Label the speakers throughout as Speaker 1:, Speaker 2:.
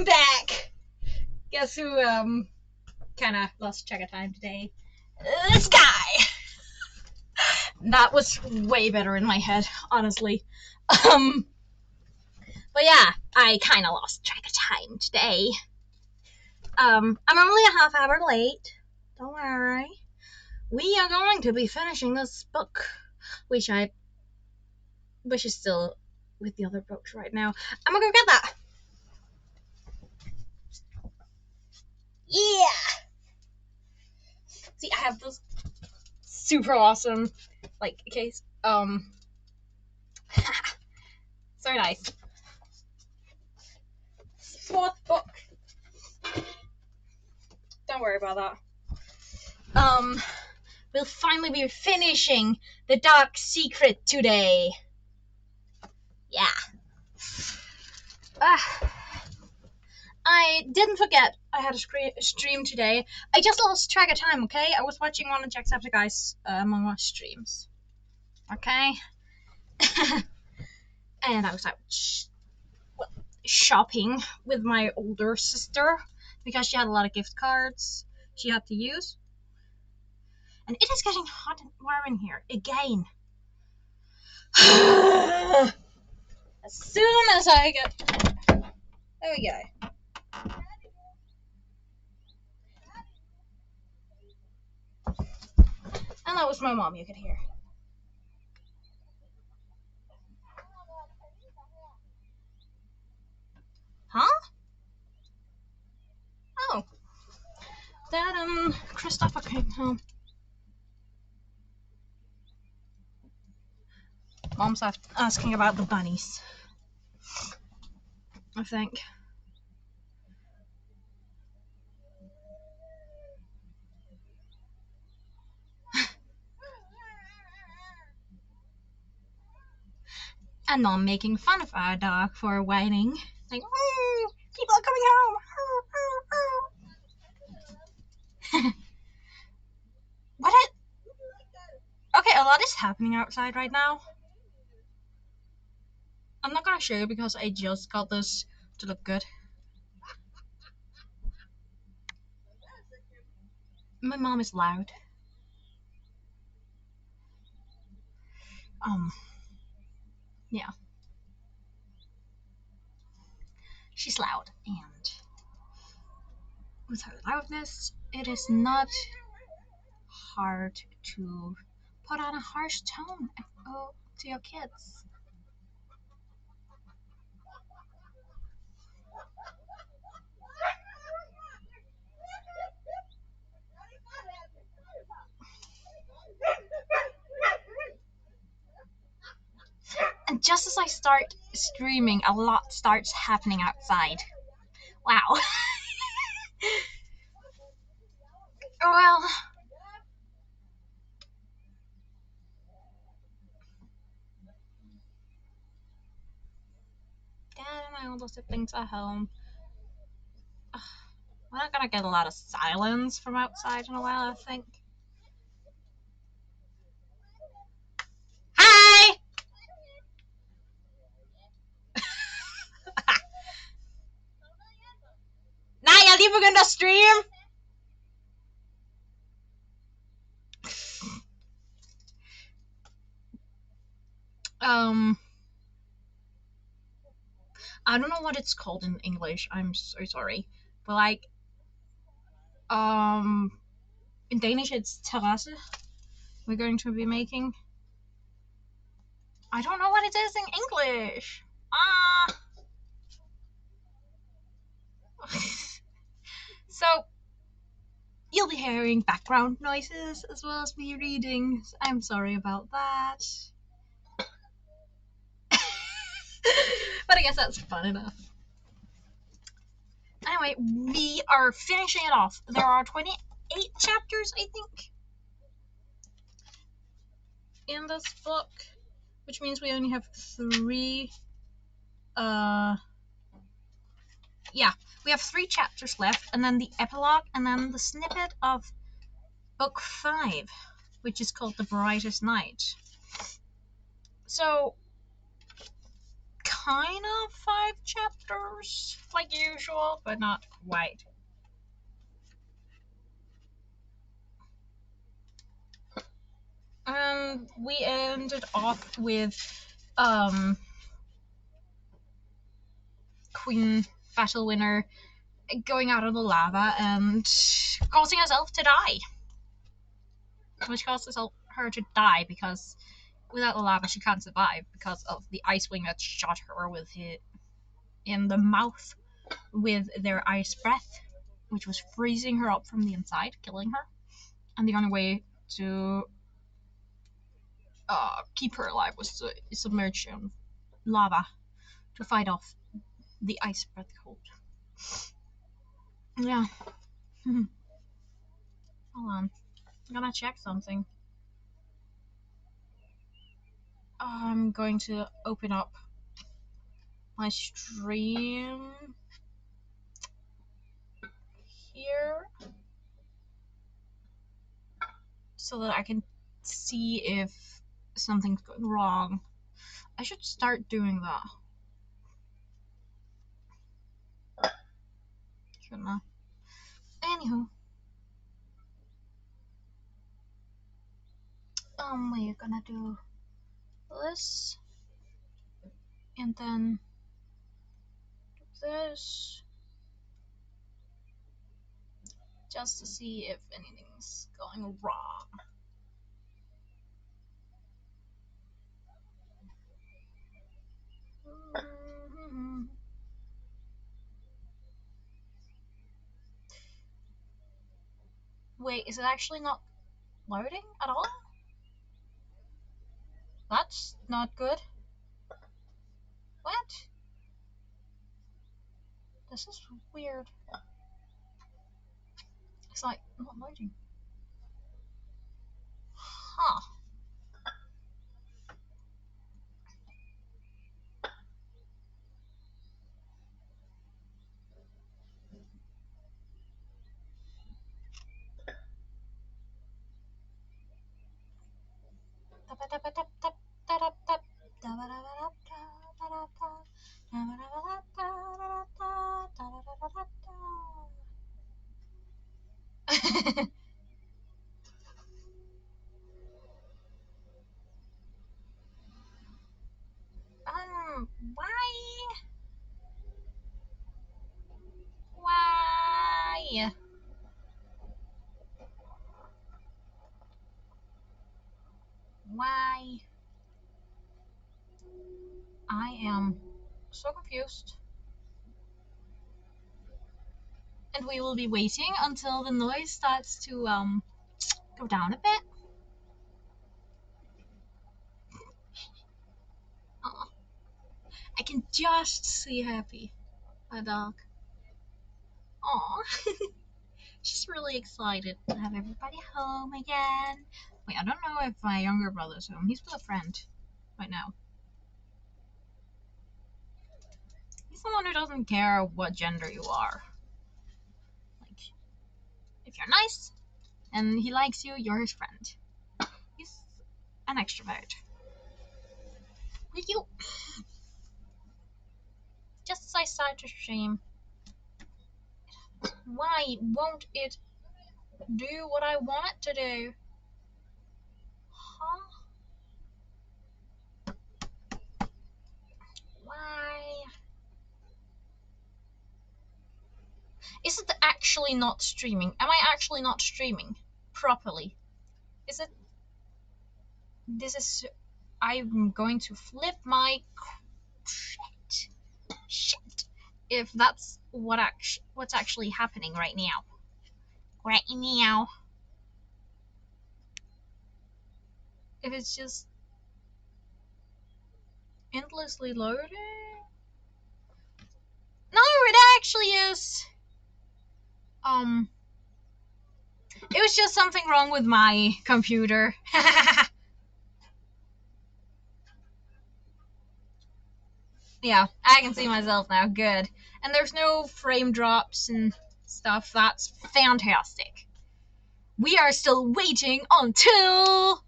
Speaker 1: I'm back. Guess who kind of lost track of time today? This guy. That was way better in my head, honestly. But yeah, I kind of lost track of time today. I'm only a half hour late. Don't worry. We are going to be finishing this book, which is still with the other books right now. I'm gonna go get that. Yeah. See, I have this super awesome, case. So nice. Fourth book. Don't worry about that. We'll finally be finishing The Dark Secret today. Yeah. I didn't forget I had a stream today. I just lost track of time, okay? I was watching one of Jacksepticeye's Among Us streams. Okay? And I was out shopping with my older sister because she had a lot of gift cards she had to use. And it is getting hot and warm in here again. As soon as I get... There we go. And that was my mom, you could hear. Huh? Oh. That, Christopher came home. Mom's asking about the bunnies. I think. And Mom making fun of our dog for whining. Like, people are coming home. Okay, a lot is happening outside right now. I'm not gonna show you because I just got this to look good. My mom is loud. Yeah. She's loud, and with her loudness, it is not hard to put on a harsh tone to your kids. And just as I start streaming, a lot starts happening outside. Wow. Well, Dad and my older siblings are home. We're not gonna get a lot of silence from outside in a while, I think. Hi! Naya, di ba ganda stream? I don't know what it's called in English. I'm so sorry. But in Danish it's terrasse. We're going to be making. I don't know what it is in English. So you'll be hearing background noises as well as me reading. I'm sorry about that. But I guess that's fun enough. Anyway, we are finishing it off. There are 28 chapters, I think, in this book, which means we only have 3. We have 3 chapters left, and then the epilogue, and then the snippet of book 5, which is called The Brightest Night. So, kind of 5 chapters, like usual, but not quite. And we ended off with Queen Battle Winner going out of the lava and causing herself to die. Which caused her to die because without the lava she can't survive because of the ice wing that shot her with it in the mouth with their ice breath, which was freezing her up from the inside, killing her. And the only way to keep her alive was to submerge in lava to fight off the ice breath cold. Yeah. Hold on. I'm gonna check something. I'm going to open up my stream here so that I can see if something's going wrong. I should start doing that. Shouldn't I? Anywho. We're gonna do this. And then do this. Just to see if anything's going wrong. Wait, is it actually not loading at all? That's not good. What? This is weird. It's like not loading. Huh. Why? Why? Why? I am so confused. And we will be waiting until the noise starts to go down a bit. Aww. I can just see Happy, my dog. Aww. She's really excited to have everybody home again. Wait, I don't know if my younger brother's home. He's with a friend right now. He's the one who doesn't care what gender you are. Like, if you're nice and he likes you, you're his friend. He's an extrovert. Like you. Just as I start to stream. Why won't it do what I want it to do? Huh? Why? Is it actually not streaming? Am I actually not streaming properly? Is it? This is. I'm going to flip my shit. If that's what's actually happening right now. Right now. If it's just endlessly loading. No, it actually is. It was just something wrong with my computer. Yeah, I can see myself now. Good. And there's no frame drops and stuff. That's fantastic. We are still waiting until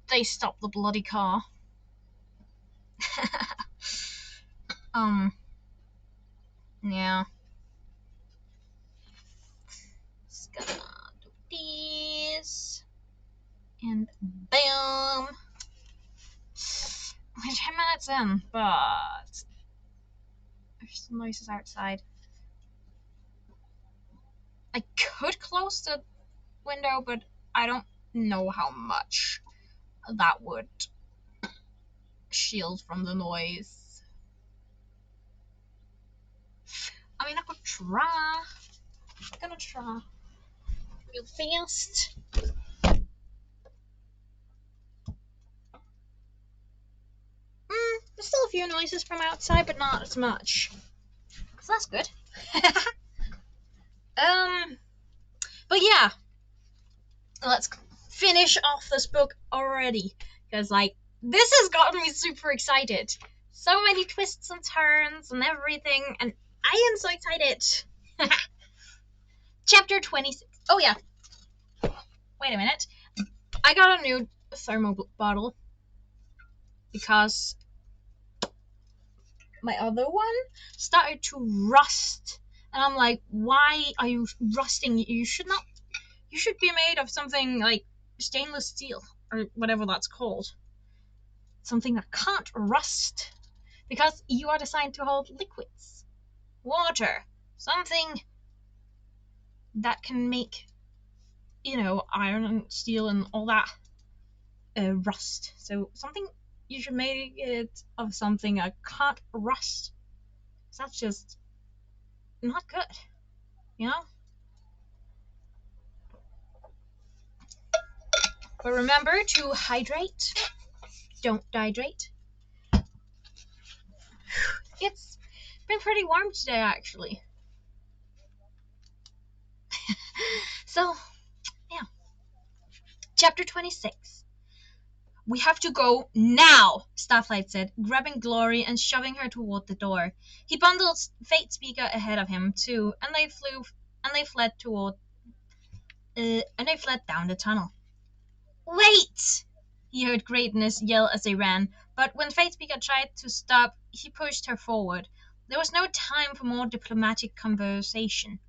Speaker 1: they stop the bloody car. Yeah. Just gonna do this. And bam. We're 10 minutes in, but there's some noises outside. I could close the window, but I don't know how much that would shield from the noise. I mean, I could try. I'm gonna try real fast. There's still a few noises from outside, but not as much. So that's good. But yeah, let's finish off this book already, because like this has gotten me super excited. So many twists and turns and everything, and I am so excited. Chapter 26. Oh yeah. Wait a minute. I got a new thermo bottle because my other one started to rust. And I'm like, why are you rusting? You should not. You should be made of something like stainless steel or whatever that's called. Something that can't rust. Because you are designed to hold liquids, water, something that can make, iron and steel and all that rust. So something, you should make it of something that can't rust. That's just not good, you know? But remember to hydrate. Don't dehydrate. It's been pretty warm today, actually. So, yeah. Chapter 26. We have to go now, Starflight said, grabbing Glory and shoving her toward the door. He bundled Fate Speaker ahead of him, too, and they fled down the tunnel. Wait! He heard Greatness yell as they ran, but when Fate Speaker tried to stop, he pushed her forward. There was no time for more diplomatic conversation.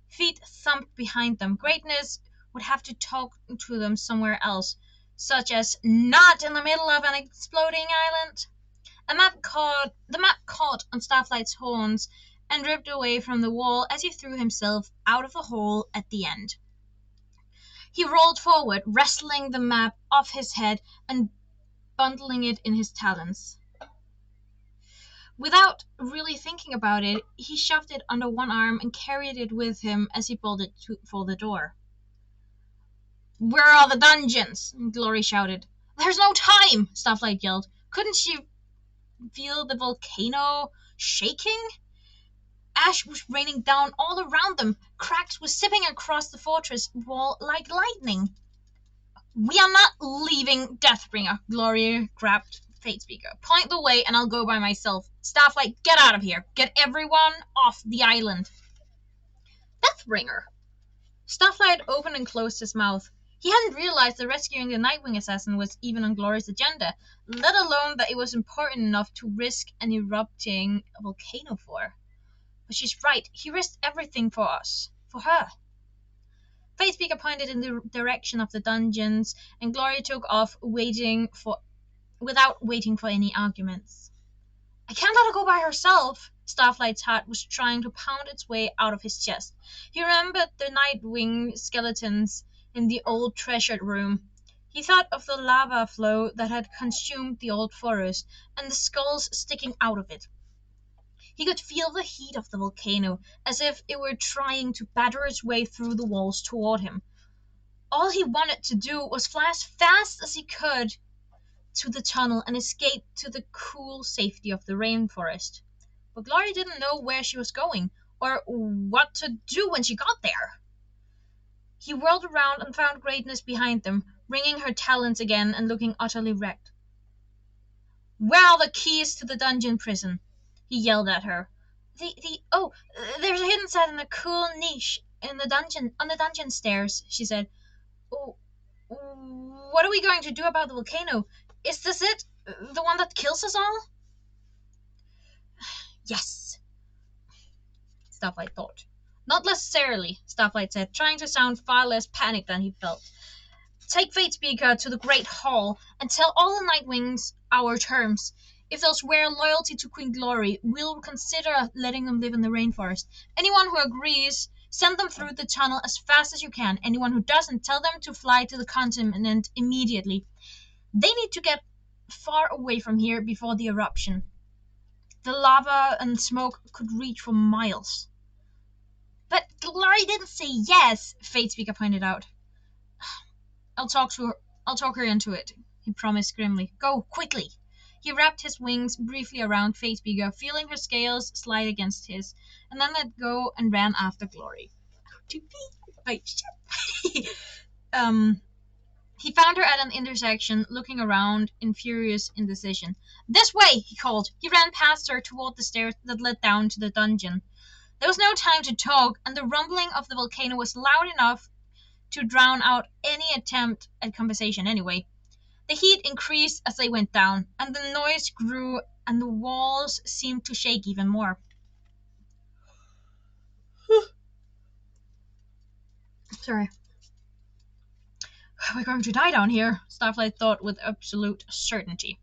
Speaker 1: Feet thumped behind them. Greatness would have to talk to them somewhere else, such as not in the middle of an exploding island. The map caught on Starflight's horns and ripped away from the wall as he threw himself out of the hole at the end. He rolled forward, wrestling the map off his head and bundling it in his talons. Without really thinking about it, he shoved it under one arm and carried it with him as he bolted for the door. Where are the dungeons? Glory shouted. There's no time, Starflight yelled. Couldn't she feel the volcano shaking? Ash was raining down all around them. Cracks were zipping across the fortress wall like lightning. We are not leaving Deathbringer, Gloria grabbed Fatespeaker. Point the way and I'll go by myself. Starflight, get out of here. Get everyone off the island. Deathbringer. Starflight opened and closed his mouth. He hadn't realized that rescuing the Nightwing assassin was even on Gloria's agenda, let alone that it was important enough to risk an erupting volcano for. But she's right. He risked everything for us. For her. Fatespeaker pointed in the direction of the dungeons, and Gloria took off, without waiting for any arguments. I can't let her go by herself. Starflight's heart was trying to pound its way out of his chest. He remembered the Nightwing skeletons in the old treasured room. He thought of the lava flow that had consumed the old forest, and the skulls sticking out of it. He could feel the heat of the volcano, as if it were trying to batter its way through the walls toward him. All he wanted to do was fly as fast as he could to the tunnel and escape to the cool safety of the rainforest. But Gloria didn't know where she was going, or what to do when she got there. He whirled around and found Greatness behind them, wringing her talons again and looking utterly wrecked. Where are the keys to the dungeon prison? He yelled at her. There's a hidden set in a cool niche in the dungeon, on the dungeon stairs, she said. Oh, what are we going to do about the volcano? Is this it? The one that kills us all? Yes, Starflight thought. Not necessarily, Starflight said, trying to sound far less panicked than he felt. Take Fate Speaker to the Great Hall and tell all the Nightwings our terms. If they'll swear loyalty to Queen Glory, we'll consider letting them live in the rainforest. Anyone who agrees, send them through the tunnel as fast as you can. Anyone who doesn't, tell them to fly to the continent immediately. They need to get far away from here before the eruption. The lava and smoke could reach for miles. But Glory didn't say yes, Fate Speaker pointed out. I'll talk her into it, he promised grimly. Go, quickly. He wrapped his wings briefly around Fate Speaker, feeling her scales slide against his, and then let go and ran after Glory. He found her at an intersection, looking around in furious indecision. This way, he called. He ran past her toward the stairs that led down to the dungeon. There was no time to talk, and the rumbling of the volcano was loud enough to drown out any attempt at conversation anyway. The heat increased as they went down, and the noise grew, and the walls seemed to shake even more. Sorry. We're going to die down here, Starflight thought with absolute certainty.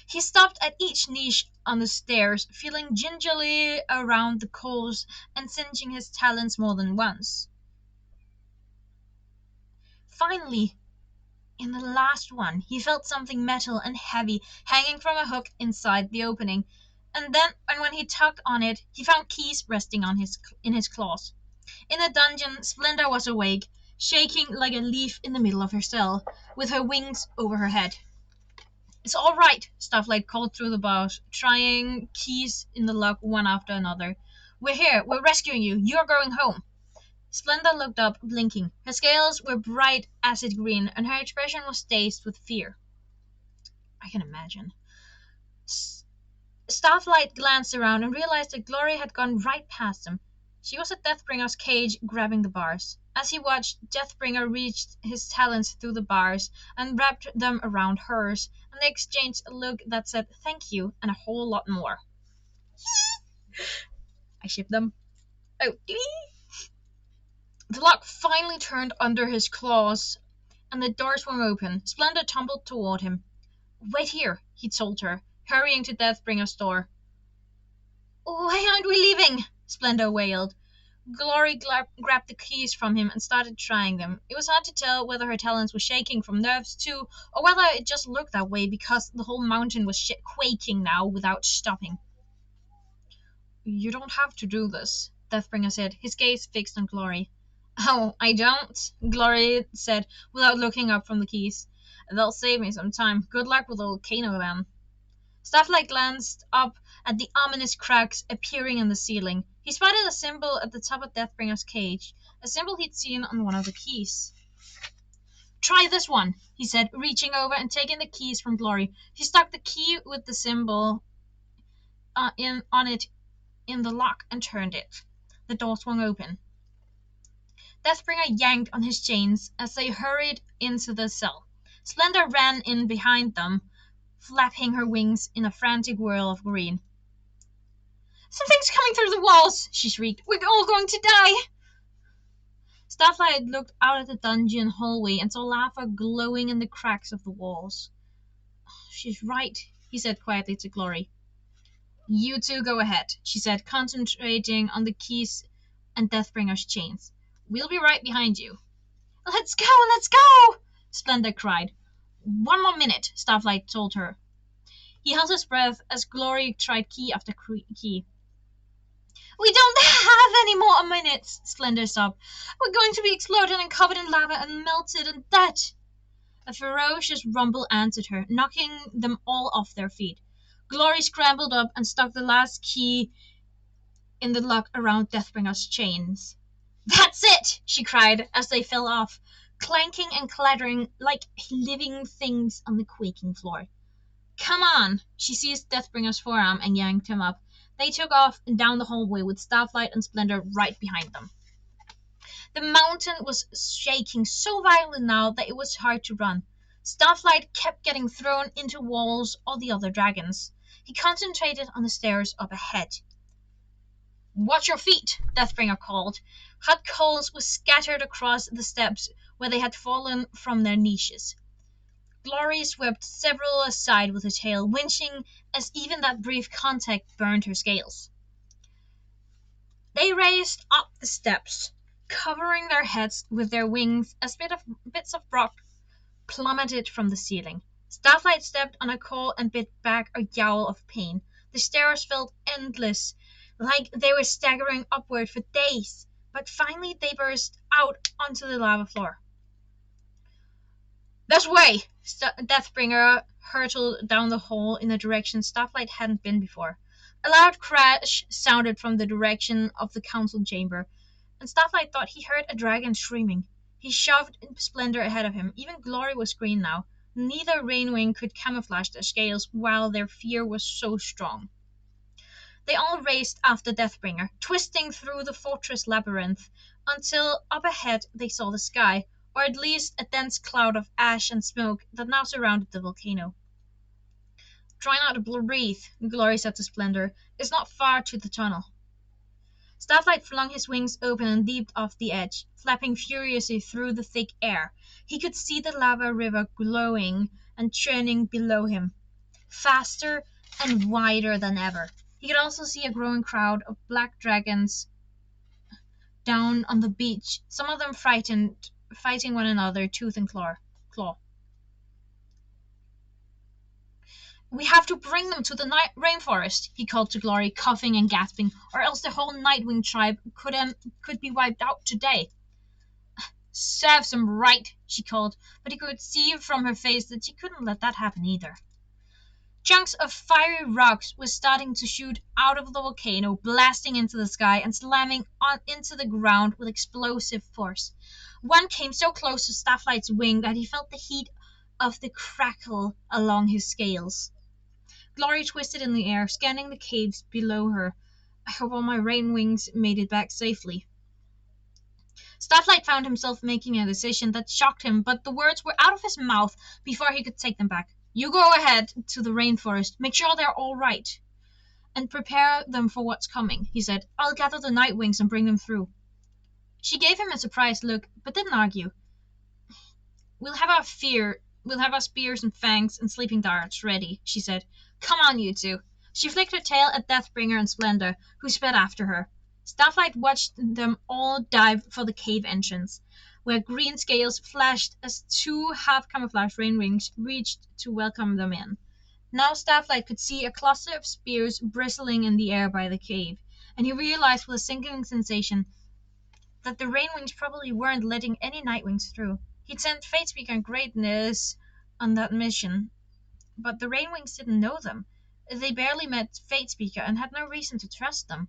Speaker 1: He stopped at each niche on the stairs, feeling gingerly around the coals and singeing his talons more than once. Finally, in the last one, he felt something metal and heavy hanging from a hook inside the opening, and when he tugged on it, he found keys resting in his claws. In the dungeon, Splendor was awake, shaking like a leaf in the middle of her cell, with her wings over her head. It's all right, Starflight called through the bars, trying keys in the lock one after another. We're here. We're rescuing you. You're going home. Splendor looked up, blinking. Her scales were bright acid green, and her expression was dazed with fear. I can imagine. Starflight glanced around and realized that Glory had gone right past them. She was at Deathbringer's cage, grabbing the bars. As he watched, Deathbringer reached his talons through the bars and wrapped them around hers, and they exchanged a look that said thank you and a whole lot more. I ship them. Oh, the lock finally turned under his claws, and the door swung open. Splendor tumbled toward him. Wait here, he told her, hurrying to Deathbringer's door. Why aren't we leaving? Splendor wailed. Glory grabbed the keys from him and started trying them. It was hard to tell whether her talons were shaking from nerves too, or whether it just looked that way because the whole mountain was quaking now without stopping. You don't have to do this, Deathbringer said, his gaze fixed on Glory. Oh, I don't, Glory said, without looking up from the keys. They'll save me some time. Good luck with the volcano then. Starflight glanced up at the ominous cracks appearing in the ceiling. He spotted a symbol at the top of Deathbringer's cage, a symbol he'd seen on one of the keys. Try this one, he said, reaching over and taking the keys from Glory. He stuck the key with the symbol on it in the lock and turned it. The door swung open. Deathbringer yanked on his chains as they hurried into the cell. Splendor ran in behind them, flapping her wings in a frantic whirl of green. Something's coming through the walls, she shrieked. We're all going to die. Starflight looked out at the dungeon hallway and saw lava glowing in the cracks of the walls. She's right, he said quietly to Glory. You two go ahead, she said, concentrating on the keys and Deathbringer's chains. We'll be right behind you. Let's go, let's go, Splendor cried. 1 more minute, Starflight told her. He held his breath as Glory tried key after key. We don't have any more minutes, Splendor sobbed. We're going to be exploded and covered in lava and melted and dead. A ferocious rumble answered her, knocking them all off their feet. Glory scrambled up and stuck the last key in the lock around Deathbringer's chains. That's it, she cried as they fell off, clanking and clattering like living things on the quaking floor. Come on! She seized Deathbringer's forearm and yanked him up. They took off and down the hallway with Starflight and Splendor right behind them. The mountain was shaking so violently now that it was hard to run. Starflight kept getting thrown into walls or the other dragons. He concentrated on the stairs up ahead. "Watch your feet," Deathbringer called. Hot coals were scattered across the steps where they had fallen from their niches. Glory swept several aside with her tail, winching as even that brief contact burned her scales. They raced up the steps, covering their heads with their wings as bits of rock plummeted from the ceiling. Starflight stepped on a coal and bit back a yowl of pain. The stairs felt endless, like they were staggering upward for days, but finally they burst out onto the lava floor. "This way!" Deathbringer hurtled down the hole in a direction Starflight hadn't been before. A loud crash sounded from the direction of the council chamber, and Starflight thought he heard a dragon screaming. He shoved Splendor ahead of him. Even Glory was green now. Neither Rainwing could camouflage their scales while their fear was so strong. They all raced after Deathbringer, twisting through the fortress labyrinth, until up ahead they saw the sky, or at least a dense cloud of ash and smoke that now surrounded the volcano. "Try not to breathe," Glory said to Splendor. "It's not far to the tunnel." Starflight flung his wings open and leaped off the edge, flapping furiously through the thick air. He could see the lava river glowing and churning below him, faster and wider than ever. He could also see a growing crowd of black dragons down on the beach, some of them frightened, fighting one another tooth and claw. "We have to bring them to the rainforest," he called to Glory, coughing and gasping, "or else the whole Nightwing tribe could be wiped out today." "Serves 'em right," she called, but he could see from her face that she couldn't let that happen either. Chunks of fiery rocks were starting to shoot out of the volcano, blasting into the sky and slamming into the ground with explosive force. One came so close to Starflight's wing that he felt the heat of the crackle along his scales. Glory twisted in the air, scanning the caves below her. "I hope all my rain wings made it back safely." Starflight found himself making a decision that shocked him, but the words were out of his mouth before he could take them back. "You go ahead to the rainforest, make sure they're all right, and prepare them for what's coming," he said. "I'll gather the Nightwings and bring them through." She gave him a surprised look, but didn't argue. We'll have our spears and fangs and sleeping darts ready," she said. "Come on, you two." She flicked her tail at Deathbringer and Splendor, who sped after her. Starflight watched them all dive for the cave entrance, where green scales flashed as two half-camouflaged rainwings reached to welcome them in. Now Starflight could see a cluster of spears bristling in the air by the cave, and he realized with a sinking sensation that the rainwings probably weren't letting any Nightwings through. He'd sent Fatespeaker and Greatness on that mission, but the rainwings didn't know them. They barely met Fatespeaker and had no reason to trust them.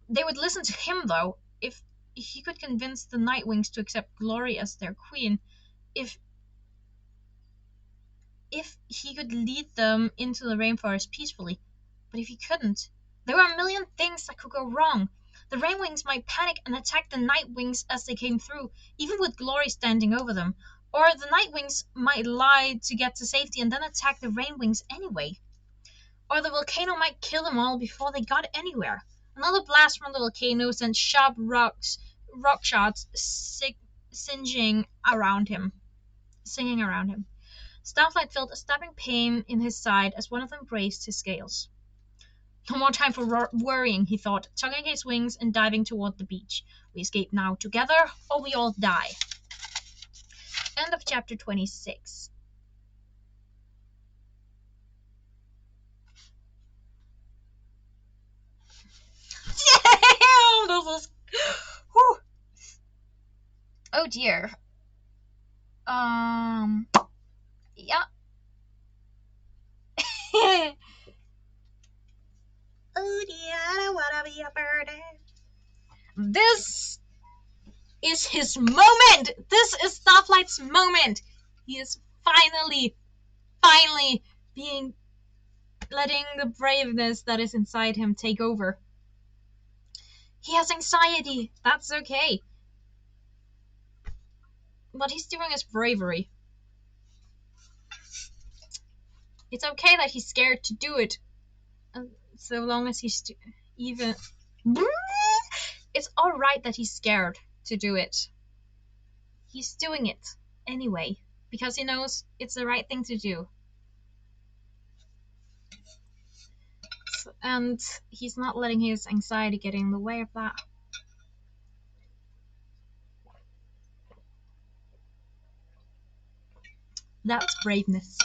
Speaker 1: They would listen to him, though, if he could convince the Nightwings to accept Glory as their queen, if he could lead them into the rainforest peacefully. But if he couldn't, there were a million things that could go wrong. The Rainwings might panic and attack the Nightwings as they came through, even with Glory standing over them. Or the Nightwings might lie to get to safety and then attack the Rainwings anyway. Or the volcano might kill them all before they got anywhere. Another blast from the volcano sent sharp rock shots singing around him. Starflight felt a stabbing pain in his side as one of them braced his scales. "No more time for worrying," he thought, tugging his wings and diving toward the beach. "We escape now together, or we all die." End of chapter 26. Damn, this is... Whew. Oh dear. Yeah. Oh dear, I don't wanna be a bird. This is his moment. This is Starflight's moment. He is finally letting the braveness that is inside him take over. He has anxiety. That's okay. What he's doing is bravery. It's okay that he's scared to do it, so long as he's even. It's all right that he's scared to do it. He's doing it anyway because he knows it's the right thing to do. And he's not letting his anxiety get in the way of that. That's braveness.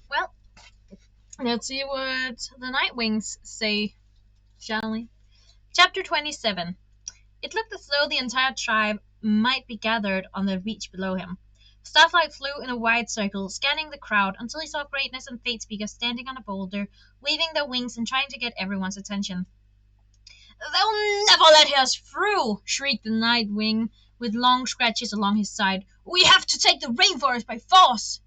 Speaker 1: Well, let's see what the Nightwings say, shall we? Chapter 27. It looked as though the entire tribe might be gathered on the beach below him. Starflight flew in a wide circle, scanning the crowd until he saw Greatness and Fatespeaker standing on a boulder, waving their wings and trying to get everyone's attention. "They'll never let us through!" shrieked the Nightwing, with long scratches along his side. "We have to take the rainforest by force!"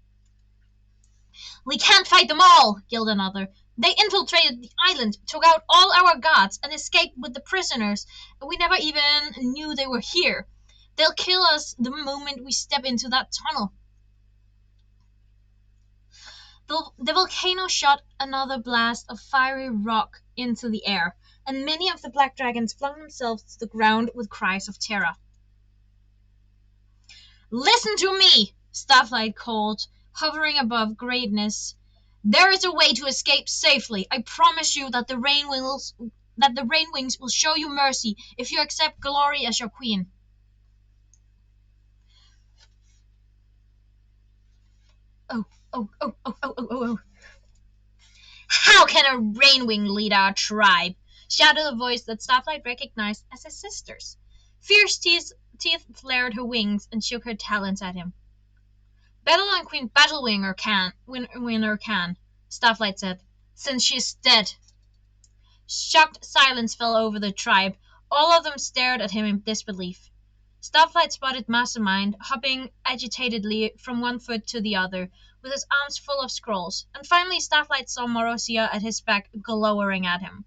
Speaker 1: "We can't fight them all," yelled another. "They infiltrated the island, took out all our guards, and escaped with the prisoners, and we never even knew they were here. They'll kill us the moment we step into that tunnel." The volcano shot another blast of fiery rock into the air, and many of the black dragons flung themselves to the ground with cries of terror. "Listen to me!" Starflight called, hovering above Greatness. "There is a way to escape safely. I promise you that the Rainwings will show you mercy if you accept Glory as your queen." Oh. "How can a Rainwing lead our tribe?" shouted a voice that Starflight recognized as his sister's. Fierce teeth flared her wings and shook her talons at him. "Better than Queen Battlewinger can, Starflight said, "since she's dead." Shocked silence fell over the tribe. All of them stared at him in disbelief. Starflight spotted Mastermind, hopping agitatedly from one foot to the other, with his arms full of scrolls, and finally Starflight saw Morosia at his back, glowering at him.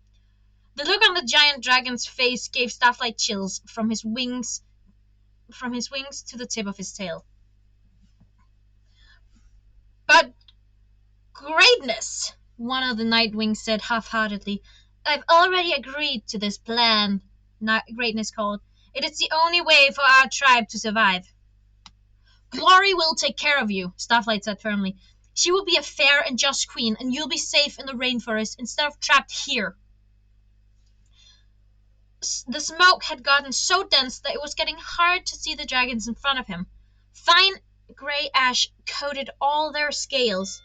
Speaker 1: The look on the giant dragon's face gave Starflight chills from his wings to the tip of his tail. "But Greatness," one of the Nightwings said half-heartedly, "I've already agreed to this plan," Greatness called. "It is the only way for our tribe to survive." "Glory will take care of you," Starflight said firmly. "She will be a fair and just queen, and you'll be safe in the rainforest instead of trapped here." The smoke had gotten so dense that it was getting hard to see the dragons in front of him. Fine gray ash coated all their scales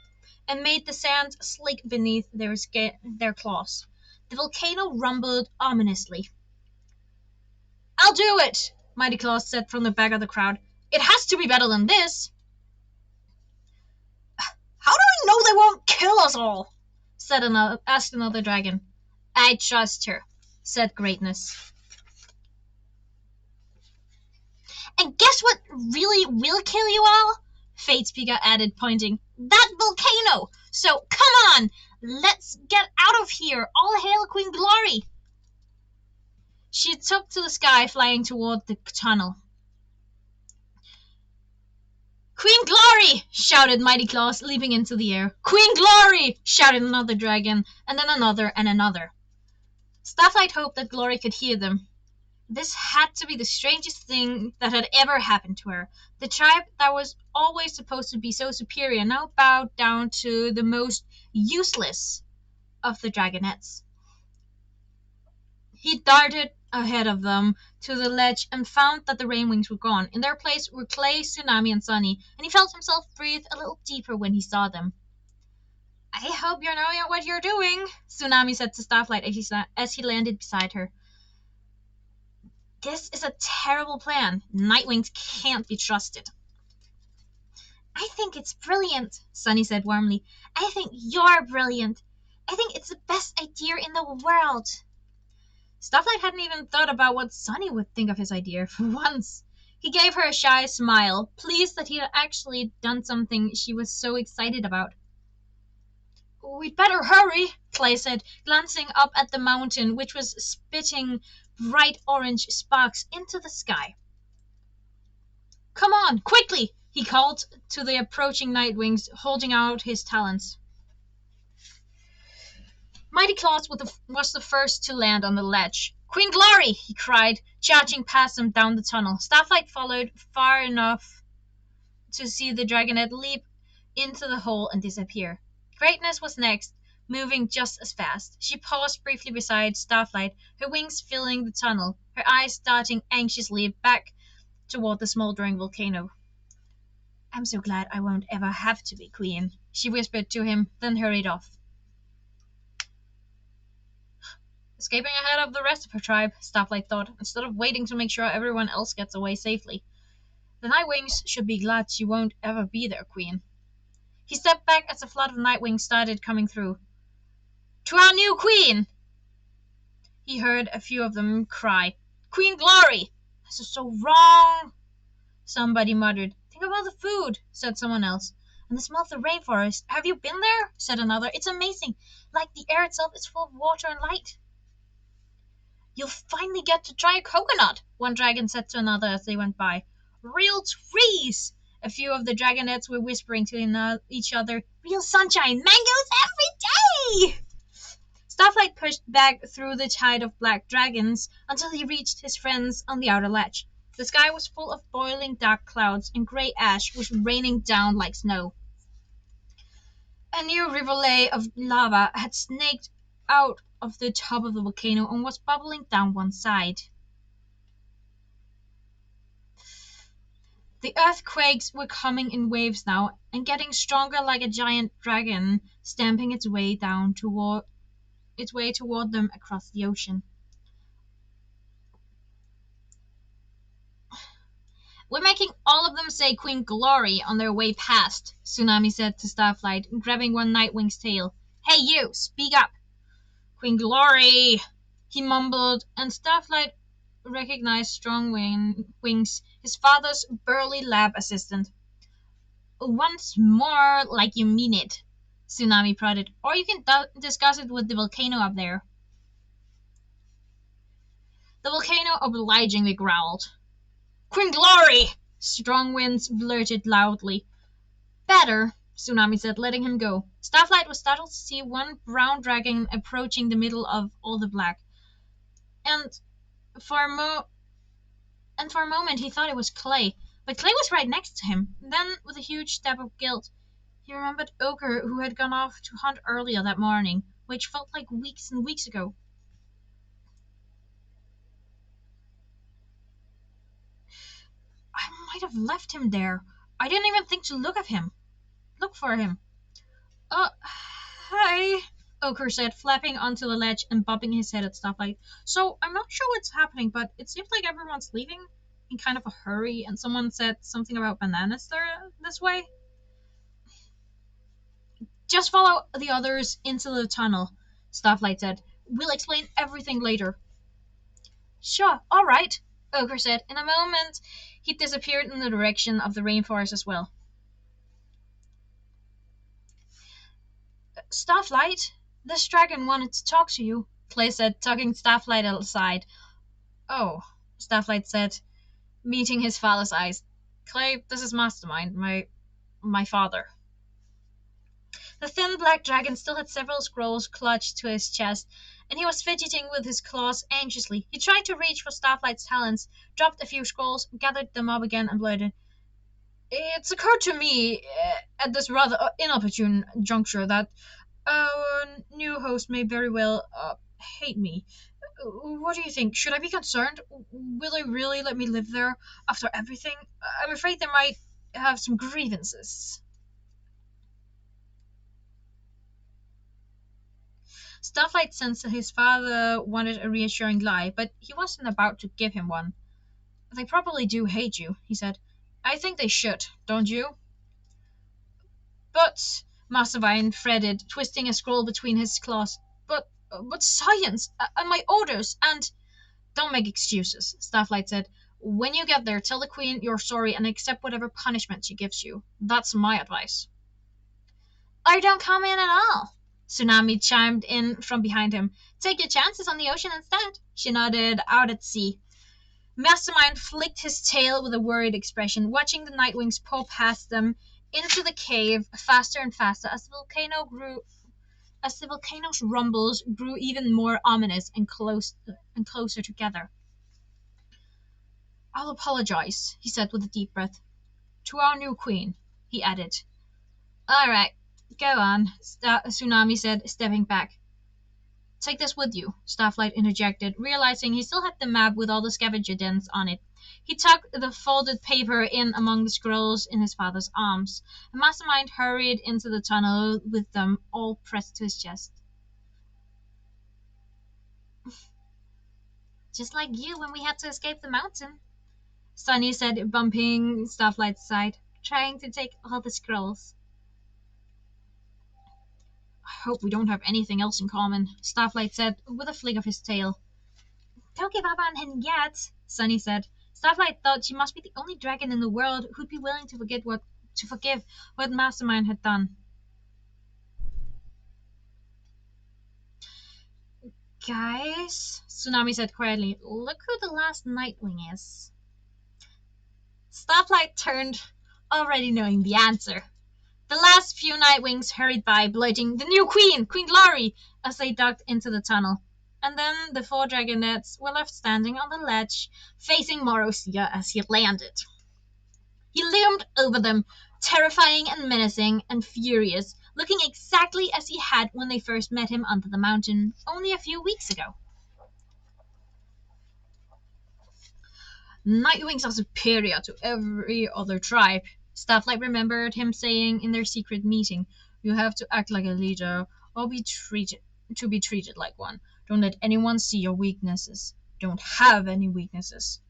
Speaker 1: and made the sand sleek beneath their claws. The volcano rumbled ominously. "I'll do it," Mighty Claws said from the back of the crowd. "It has to be better than this." "How do we know they won't kill us all?" asked another dragon. "I trust her," said Greatness. "And guess what really will kill you all?" Fatespeaker added, pointing. "That volcano! So come on! Let's get out of here! All hail Queen Glory!" She took to the sky, flying toward the tunnel. "Queen Glory!" shouted Mighty Claws, leaping into the air. "Queen Glory!" shouted another dragon, and then another and another. Starflight hoped that Glory could hear them. This had to be the strangest thing that had ever happened to her. The tribe that was always supposed to be so superior now bowed down to the most useless of the dragonettes. He darted ahead of them to the ledge and found that the Rainwings were gone. In their place were Clay, Tsunami, and Sunny, and he felt himself breathe a little deeper when he saw them. "I hope you're knowing what you're doing," Tsunami said to Starflight as he landed beside her. "This is a terrible plan. Nightwings can't be trusted." "I think it's brilliant," Sunny said warmly. "I think you're brilliant. I think it's the best idea in the world." Starflight hadn't even thought about what Sunny would think of his idea for once. He gave her a shy smile, pleased that he had actually done something she was so excited about. "We'd better hurry," Clay said, glancing up at the mountain, which was spitting bright orange sparks into the sky. "Come on, quickly!" He called to the approaching night wings, holding out his talons. Mighty Claws was the first to land on the ledge. "Queen Glory!" he cried, charging past them down the tunnel. Starflight followed far enough to see the dragonet leap into the hole and disappear. Greatness was next, moving just as fast. She paused briefly beside Starflight, her wings filling the tunnel, her eyes darting anxiously back toward the smoldering volcano. "I'm so glad I won't ever have to be queen," she whispered to him, then hurried off. Escaping ahead of the rest of her tribe, Starflight thought, instead of waiting to make sure everyone else gets away safely. "The Nightwings should be glad she won't ever be their queen." He stepped back as a flood of Nightwings started coming through. "To our new queen!" He heard a few of them cry. "Queen Glory!" "This is so wrong," somebody muttered. "Think about the food," said someone else. "And the smell of the rainforest. Have you been there?" said another. "It's amazing. Like the air itself is full of water and light." "You'll finally get to try a coconut," one dragon said to another as they went by. "Real trees!" A few of the dragonets were whispering to each other. "Real sunshine! Mangoes every day!" Starflight pushed back through the tide of black dragons until he reached his friends on the outer ledge. The sky was full of boiling dark clouds, and grey ash was raining down like snow. A new rivulet of lava had snaked out of the top of the volcano and was bubbling down one side. The earthquakes were coming in waves now, and getting stronger, like a giant dragon stamping its way toward them across the ocean. "We're making all of them say Queen Glory on their way past," Tsunami said to Starflight, grabbing one Nightwing's tail. "Hey you, speak up!" "Queen Glory," he mumbled, and Starflight recognized Strong Wings, his father's burly lab assistant. "Once more, like you mean it," Tsunami prodded, "or you can discuss it with the volcano up there." The volcano obligingly growled. "Queen Glory!" Strong Winds blurted loudly. "Better," Tsunami said, letting him go. Starflight was startled to see one brown dragon approaching the middle of all the black. And for a moment he thought it was Clay. But Clay was right next to him. Then, with a huge stab of guilt, he remembered Ochre, who had gone off to hunt earlier that morning, which felt like weeks and weeks ago. "I might have left him there. I didn't even think to look for him." Hi," Ochre said, flapping onto the ledge and bobbing his head at Starflight. "So, I'm not sure what's happening, but it seems like everyone's leaving in kind of a hurry, and someone said something about bananas there this way." "Just follow the others into the tunnel," Starflight said. "We'll explain everything later." "Sure, all right," Ochre said. In a moment, he disappeared in the direction of the rainforest as well. "Starflight, this dragon wanted to talk to you," Clay said, tugging Starflight aside. "Oh," Starflight said, meeting his father's eyes. "Clay, this is Mastermind, my father." The thin black dragon still had several scrolls clutched to his chest, and he was fidgeting with his claws anxiously. He tried to reach for Starflight's talons, dropped a few scrolls, gathered them up again, and blurted, "It's occurred to me at this rather inopportune juncture that our new host may very well hate me. What do you think? Should I be concerned? Will they really let me live there after everything? I'm afraid they might have some grievances." Starflight sensed that his father wanted a reassuring lie, but he wasn't about to give him one. "They probably do hate you," he said. "I think they should, don't you?" "But," Mastermind fretted, twisting a scroll between his claws, but science, and my orders, and—" "Don't make excuses," Starflight said. "When you get there, tell the Queen you're sorry and accept whatever punishment she gives you. That's my advice." "Or don't come in at all," Tsunami chimed in from behind him. "Take your chances on the ocean instead." She nodded out at sea. Mastermind flicked his tail with a worried expression, watching the Nightwings pour past them into the cave faster and faster as the volcano's rumbles grew even more ominous and closer together. "I'll apologize," he said with a deep breath. "To our new queen," he added. "All right, go on," Tsunami said, stepping back. "Take this with you," Starflight interjected, realizing he still had the map with all the scavenger dens on it. He tucked the folded paper in among the scrolls in his father's arms. The Mastermind hurried into the tunnel with them all pressed to his chest. "Just like you when we had to escape the mountain," Sunny said, bumping Starflight's side, "trying to take all the scrolls." "I hope we don't have anything else in common," Starflight said, with a flick of his tail. "Don't give up on him yet," Sunny said. Starflight thought she must be the only dragon in the world who'd be willing to forgive what Mastermind had done. "Guys," Tsunami said quietly, "look who the last Nightwing is." Starflight turned, already knowing the answer. The last few Nightwings hurried by, blurting, "The new queen, Queen Glory," as they ducked into the tunnel. And then the 4 dragonettes were left standing on the ledge, facing Marozia as he landed. He loomed over them, terrifying and menacing and furious, looking exactly as he had when they first met him under the mountain, only a few weeks ago. "Nightwings are superior to every other tribe," Starflight remembered him saying in their secret meeting. "You have to act like a leader or be treated like one. Don't let anyone see your weaknesses. Don't have any weaknesses."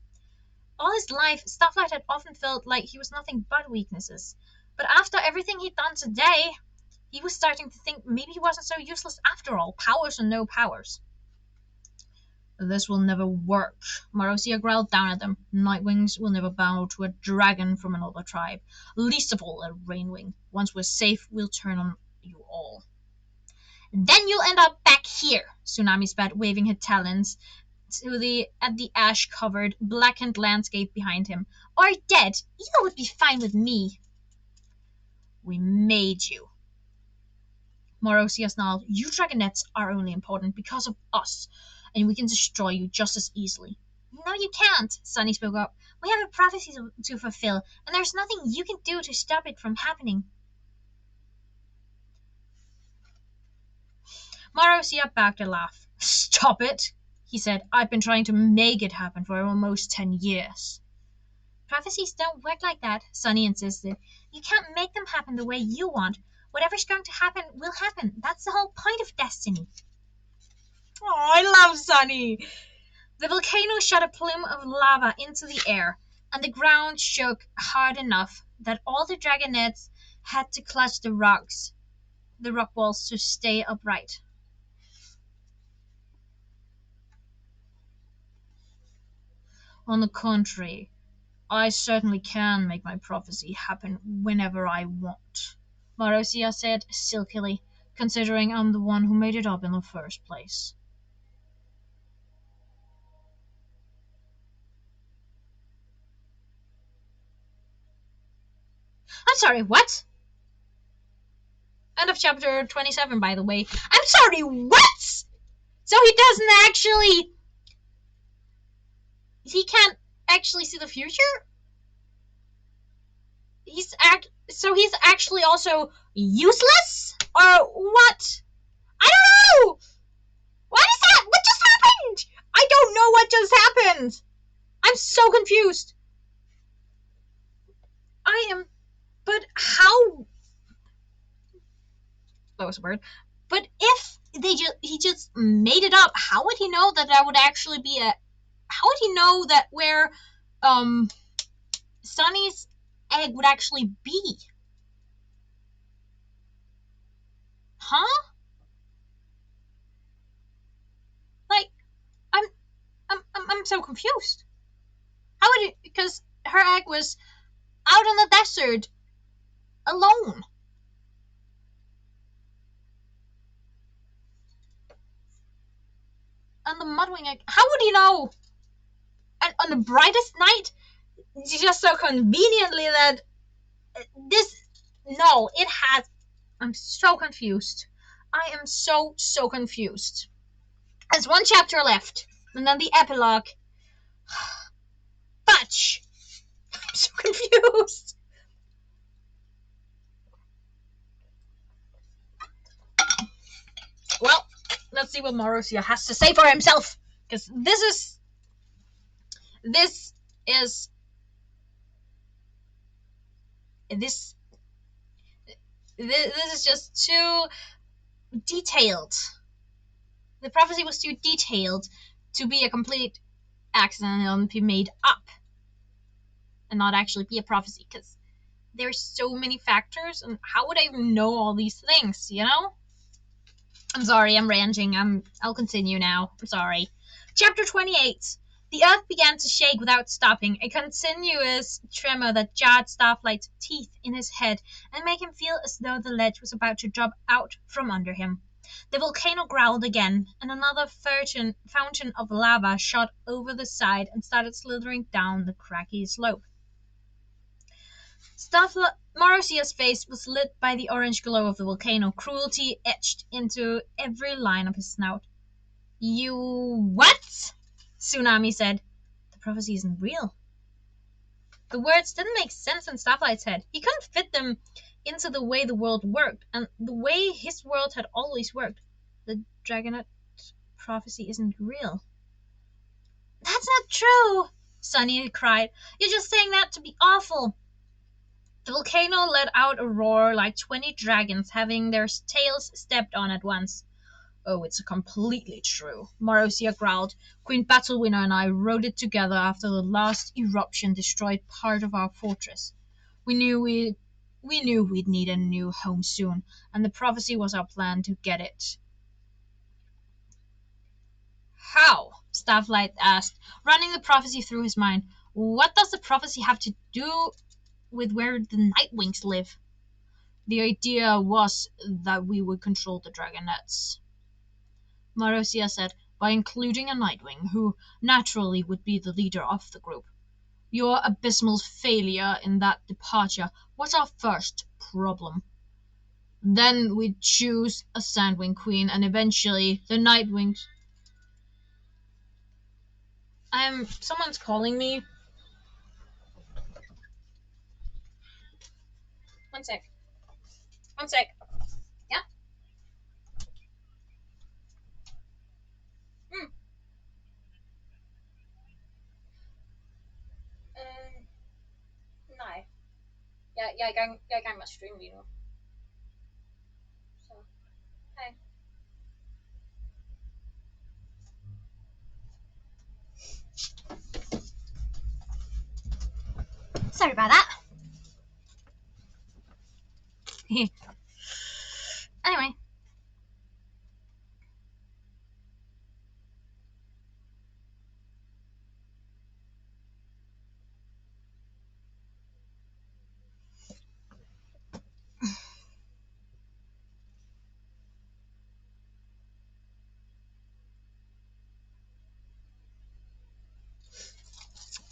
Speaker 1: All his life, Starflight had often felt like he was nothing but weaknesses. But after everything he'd done today, he was starting to think maybe he wasn't so useless after all, powers or no powers. "This will never work," Marozia growled down at them. "Nightwings will never bow to a dragon from another tribe, least of all a Rainwing. Once we're safe, we'll turn on you all." "Then you'll end up back here," Tsunami spat, waving her talons at the ash-covered, blackened landscape behind him. "Or dead. Either would be fine with me." "We made you." Marozia snarled. "You dragonettes are only important because of us, and we can destroy you just as easily." "No, you can't," Sunny spoke up. "We have a prophecy to fulfill, and there's nothing you can do to stop it from happening." Marozia backed a laugh. "Stop it," he said. "I've been trying to make it happen for almost 10 years. "Prophecies don't work like that," Sunny insisted. "You can't make them happen the way you want. Whatever's going to happen will happen. That's the whole point of destiny." Oh, I love Sunny. The volcano shot a plume of lava into the air, and the ground shook hard enough that all the dragonettes had to clutch the rock walls to stay upright. "On the contrary, I certainly can make my prophecy happen whenever I want," Marozia said silkily, "considering I'm the one who made it up in the first place." I'm sorry, what? End of chapter 27, by the way. I'm sorry, what? So he can't actually see the future? He's actually also useless? Or what? I don't know! What is that? What just happened? I don't know what just happened. I'm so confused. But how? That was a word. But if he just made it up, how would he know that would actually be a? How would he know that where, Sunny's egg would actually be? Huh? Like, I'm so confused. How would it? Because her egg was out in the desert alone. And the Mudwing egg. How would he know? And on the brightest night, just so conveniently that this... No, it has... I'm so confused. I am so confused. There's one chapter left, and then the epilogue. Fudge! I'm so confused. Well, let's see what Marussia has to say for himself, because this is this is just too detailed. The prophecy was too detailed to be a complete accident and be made up and not actually be a prophecy, because there's so many factors, and how would I even know all these things, you know? I'm sorry, I'm ranting. I'll continue now. I'm sorry. Chapter 28. The earth began to shake without stopping, a continuous tremor that jarred Starflight's teeth in his head and made him feel as though the ledge was about to drop out from under him. The volcano growled again, and another fountain of lava shot over the side and started slithering down the cracky slope. Marussia's face was lit by the orange glow of the volcano, cruelty etched into every line of his snout. You what? Tsunami said. The prophecy isn't real. The words didn't make sense in Starflight's head. He couldn't fit them into the way the world worked, and the way his world had always worked. The Dragonet prophecy isn't real. That's not true, Sunny cried. You're just saying that to be awful. The volcano let out a roar like 20 dragons having their tails stepped on at once. Oh, it's completely true, Marussia growled. Queen Battlewinner and I rode it together after the last eruption destroyed part of our fortress. We knew we'd need a new home soon, and the prophecy was our plan to get it. How? Starflight asked, running the prophecy through his mind. What does the prophecy have to do with where the Nightwings live? The idea was that we would control the Dragonets, Marussia said, by including a Nightwing, who naturally would be the leader of the group. Your abysmal failure in that departure was our first problem. Then we'd choose a Sandwing Queen, and eventually the Nightwings... Someone's calling me. One sec. Yeah? Nej. Jeg er i gang med at streame lige nu. Så, hej. Sorry about that. Anyway.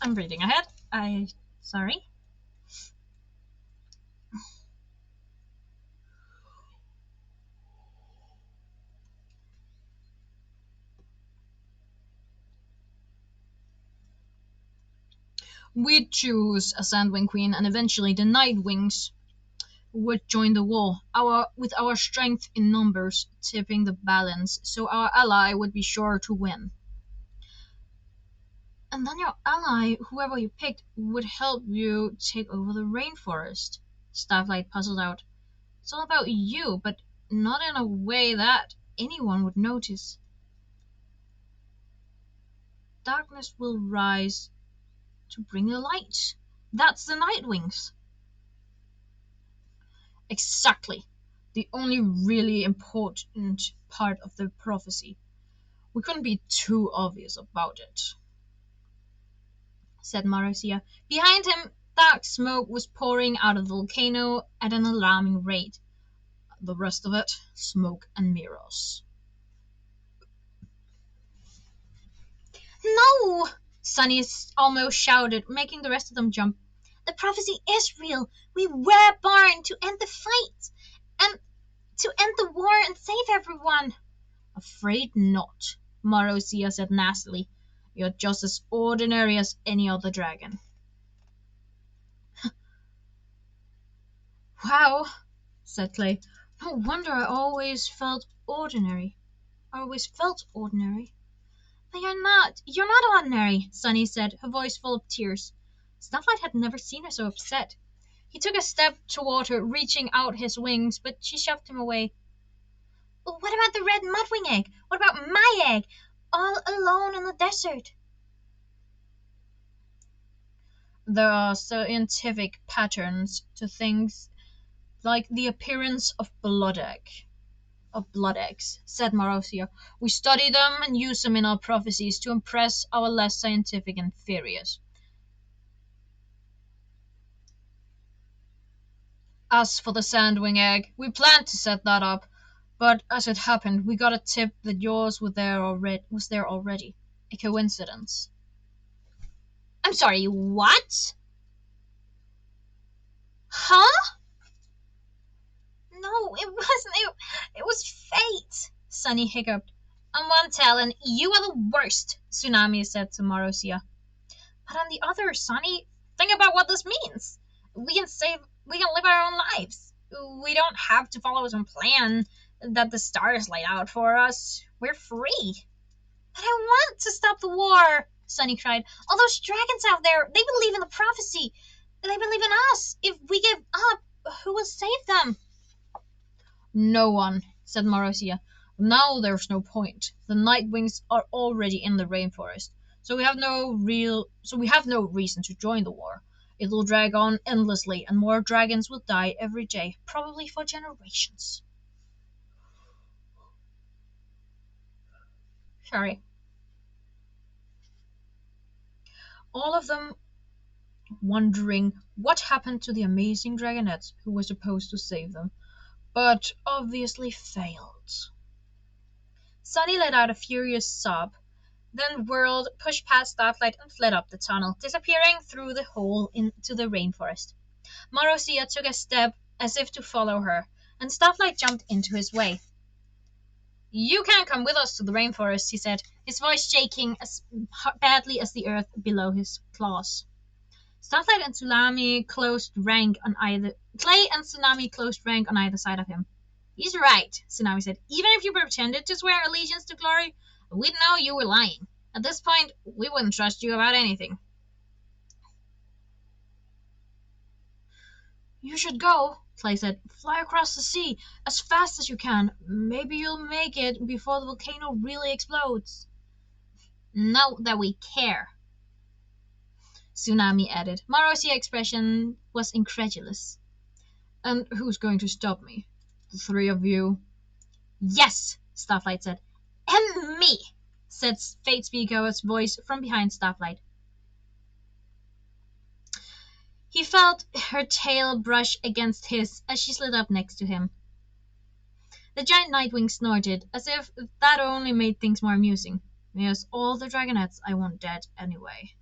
Speaker 1: I'm reading ahead. Sorry. We'd choose a Sandwing Queen, and eventually the Nightwings would join the war, with our strength in numbers tipping the balance, so our ally would be sure to win. And then your ally, whoever you picked, would help you take over the rainforest, Starflight puzzled out. It's all about you, but not in a way that anyone would notice. Darkness will rise to bring the light. That's the Nightwings. Exactly. The only really important part of the prophecy. We couldn't be too obvious about it, said Marussia. Behind him, dark smoke was pouring out of the volcano at an alarming rate. The rest of it, smoke and mirrors. No! Sunny almost shouted, making the rest of them jump. The prophecy is real. We were born to end the fight and to end the war and save everyone. Afraid not, Marozia said nastily. You're just as ordinary as any other dragon. Wow, said Clay. No wonder I always felt ordinary. But you're not ordinary, Sunny said, her voice full of tears. Starlight had never seen her so upset. He took a step toward her, reaching out his wings, but she shoved him away. Well, what about the red mudwing egg? What about my egg? All alone in the desert. There are scientific patterns to things like the appearance of blood eggs, said Marozia. We study them and use them in our prophecies to impress our less scientific inferiors. As for the sandwing egg, we planned to set that up, but as it happened, we got a tip that yours was there already. A coincidence. I'm sorry, what? Huh? No, it wasn't. It was fate, Sunny hiccuped. On one telling, you are the worst, Tsunami said to Marozia. But on the other, Sunny, think about what this means. We can live our own lives. We don't have to follow some plan that the stars laid out for us. We're free. But I want to stop the war, Sunny cried. All those dragons out there, they believe in the prophecy. They believe in us. If we give up, who will save them? No one, said Marozia. Now there's no point. The Nightwings are already in the rainforest, so we have no reason to join the war. It will drag on endlessly, and more dragons will die every day, probably for generations. Sorry. All of them wondering what happened to the amazing dragonettes who were supposed to save them, but obviously failed. Sunny let out a furious sob, then whirled, pushed past Starlight, and fled up the tunnel, disappearing through the hole into the rainforest. Marozia took a step as if to follow her, and Starlight jumped into his way. You can't come with us to the rainforest, he said, his voice shaking as badly as the earth below his claws. Starlight and Tsunami closed rank on either Clay and Tsunami closed rank on either side of him. He's right, Tsunami said. Even if you pretended to swear allegiance to Glory, we'd know you were lying. At this point, we wouldn't trust you about anything. You should go, Clay said. Fly across the sea as fast as you can. Maybe you'll make it before the volcano really explodes. Not that we care, Tsunami added. Marozia's expression was incredulous. And who's going to stop me? The three of you? Yes, Starlight said. And me, said Fate Speaker's voice from behind Starlight. He felt her tail brush against his as she slid up next to him. The giant Nightwing snorted, as if that only made things more amusing. Yes, all the dragonettes I want dead anyway,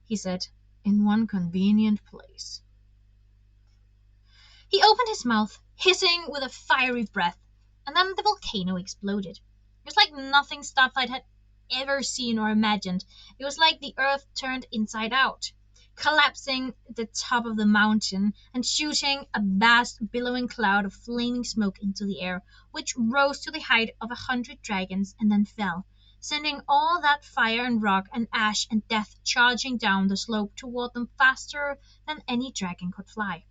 Speaker 1: he said, in one convenient place. He opened his mouth, hissing with a fiery breath, and then the volcano exploded. It was like nothing Starlight had ever seen or imagined. It was like the earth turned inside out, collapsing the top of the mountain and shooting a vast billowing cloud of flaming smoke into the air, which rose to the height of 100 dragons and then fell, sending all that fire and rock and ash and death charging down the slope toward them faster than any dragon could fly.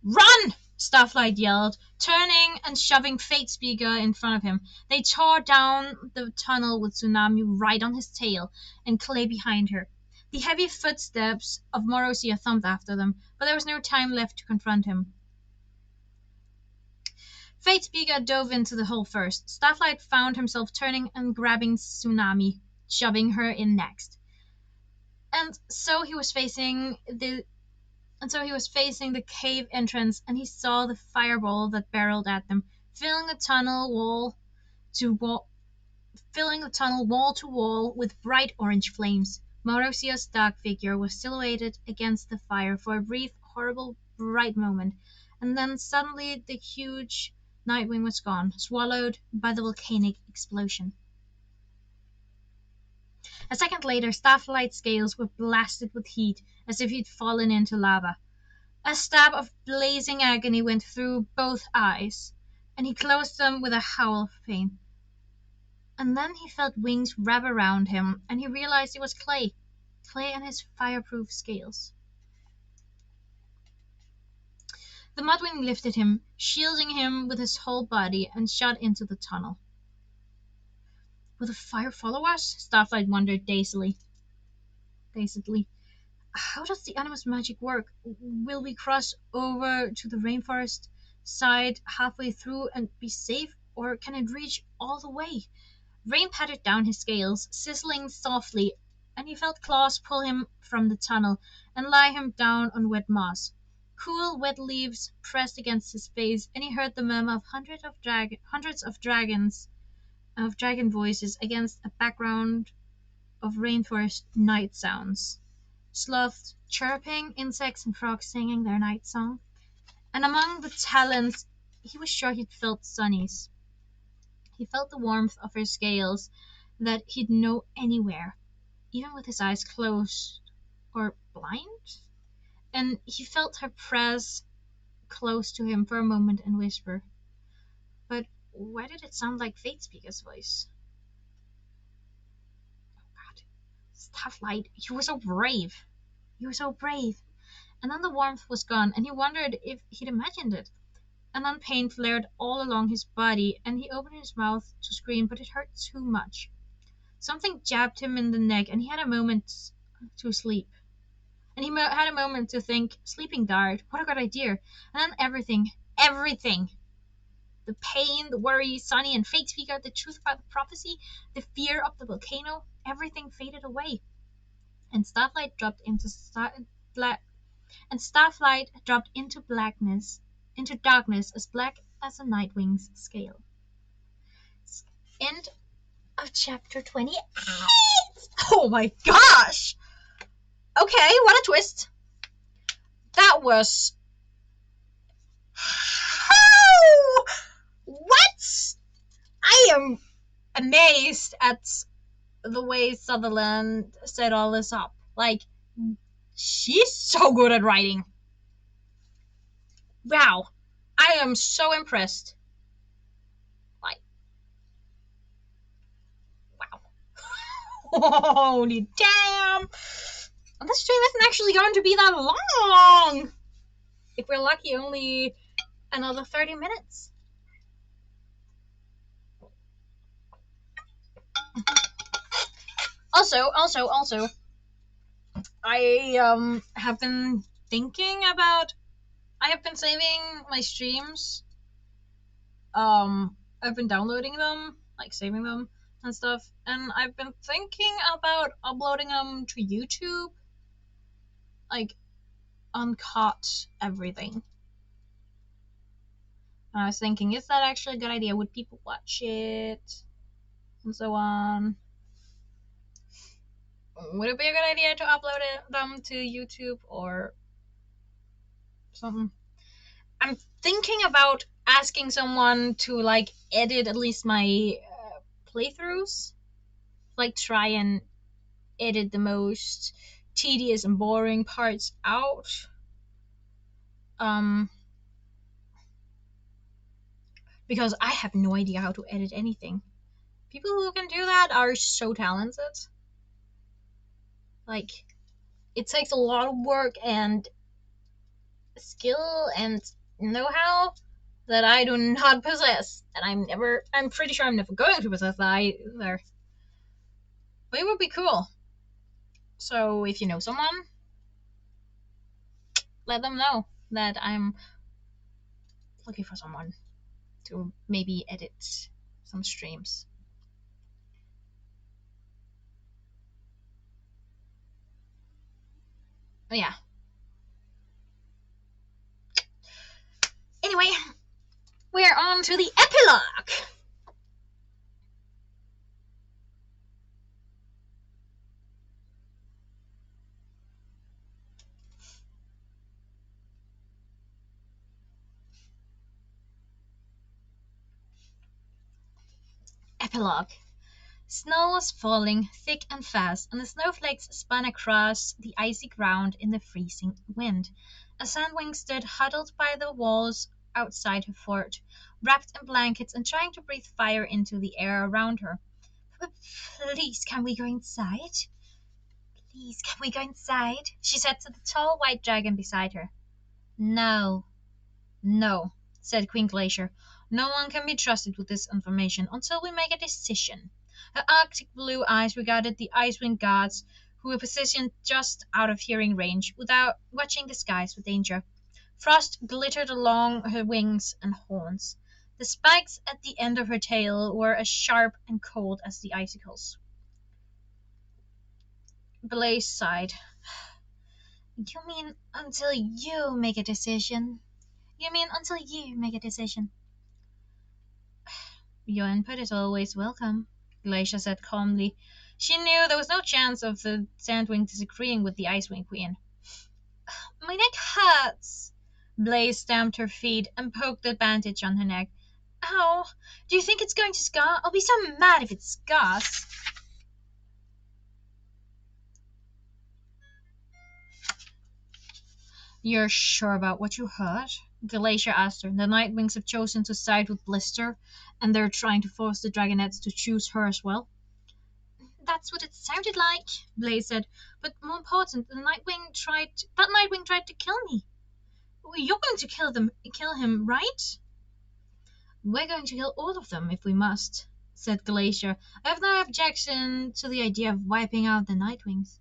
Speaker 1: Run! Starlight yelled, turning and shoving Fate Speaker in front of him. They tore down the tunnel with Tsunami right on his tail and Clay behind her. The heavy footsteps of Marozia thumped after them, but there was no time left to confront him. Fate Speaker dove into the hole first. Starlight found himself turning and grabbing Tsunami, shoving her in next. And so he was facing the cave entrance, and he saw the fireball that barreled at them, filling the tunnel wall to wall with bright orange flames. Mauricio's dark figure was silhouetted against the fire for a brief, horrible, bright moment, and then suddenly the huge Nightwing was gone, swallowed by the volcanic explosion. A second later, Starlight's scales were blasted with heat, as if he'd fallen into lava. A stab of blazing agony went through both eyes, and he closed them with a howl of pain. And then he felt wings wrap around him, and he realized it was Clay and his fireproof scales. The Mudwing lifted him, shielding him with his whole body, and shot into the tunnel. Will the fire follow us? Starlight wondered dazedly. How does the animus magic work? Will we cross over to the rainforest side halfway through and be safe, or can it reach all the way? Rain patted down his scales, sizzling softly, and he felt claws pull him from the tunnel and lie him down on wet moss. Cool, wet leaves pressed against his face, and he heard the murmur of hundreds of dragon voices against a background of rainforest night sounds. Sloths chirping, insects and frogs singing their night song. And among the talons, he was sure he'd felt Sunny's. He felt the warmth of her scales that he'd know anywhere, even with his eyes closed or blind. And he felt her press close to him for a moment and whisper, "But why did it sound like Fate Speaker's voice?" Oh God, Starlight, you were so brave. You were so brave. And then the warmth was gone, and he wondered if he'd imagined it. And then pain flared all along his body, and he opened his mouth to scream, but it hurt too much. Something jabbed him in the neck, and he had a moment to sleep. And he had a moment to think, sleeping dart, what a good idea. And then everything, the pain, the worry, Sunny and Fate Speaker, the truth about the prophecy, the fear of the volcano, everything faded away. And Starlight dropped into darkness as black as a Nightwing's scale. End of chapter 28. Oh my gosh! Okay, what a twist. That was... How? What? I am amazed at the way Sutherland set all this up. Like, she's so good at writing. Wow. I am so impressed. Like, wow. Holy damn. And this stream isn't actually going to be that long. If we're lucky, only another 30 minutes. Also, I have been thinking about... I have been saving my streams. I've been downloading them, like saving them and stuff, and I've been thinking about uploading them to YouTube. Like, uncut everything. And I was thinking, is that actually a good idea? Would people watch it? And so on. Would it be a good idea to upload them to YouTube or something? I'm thinking about asking someone to, like, edit at least my playthroughs. Like, try and edit the most tedious and boring parts out. Because I have no idea how to edit anything. People who can do that are so talented. Like, it takes a lot of work and skill and know-how that I do not possess. And I'm pretty sure I'm never going to possess that either. But it would be cool. So if you know someone, let them know that I'm looking for someone to maybe edit some streams. But yeah. Anyway, we're on on to the epilogue. Epilogue. Snow was falling thick and fast, and the snowflakes spun across the icy ground in the freezing wind. A sandwing stood huddled by the walls outside her fort, wrapped in blankets and trying to breathe fire into the air around her. Please, can we go inside? Please, can we go inside? She said to the tall white dragon beside her. No, no, said Queen Glacier. No one can be trusted with this information until we make a decision. Her arctic blue eyes regarded the Icewind gods, who were positioned just out of hearing range, without watching the skies for danger. Frost glittered along her wings and horns. The spikes at the end of her tail were as sharp and cold as the icicles. Blaze sighed. You mean until you make a decision? You mean until you make a decision? Your input is always welcome, Glacier said calmly. She knew there was no chance of the Sandwing disagreeing with the Icewind Queen. My neck hurts. Blaze stamped her feet and poked the bandage on her neck. Ow! Do you think it's going to scar? I'll be so mad if it scars. You're sure about what you heard? Glacier asked her. The Nightwings have chosen to side with Blister, and they're trying to force the Dragonettes to choose her as well. That's what it sounded like, Blaze said. But more important, that Nightwing tried to kill me. You're going to kill him, right? We're going to kill all of them if we must, said Glacier. I have no objection to the idea of wiping out the Nightwings,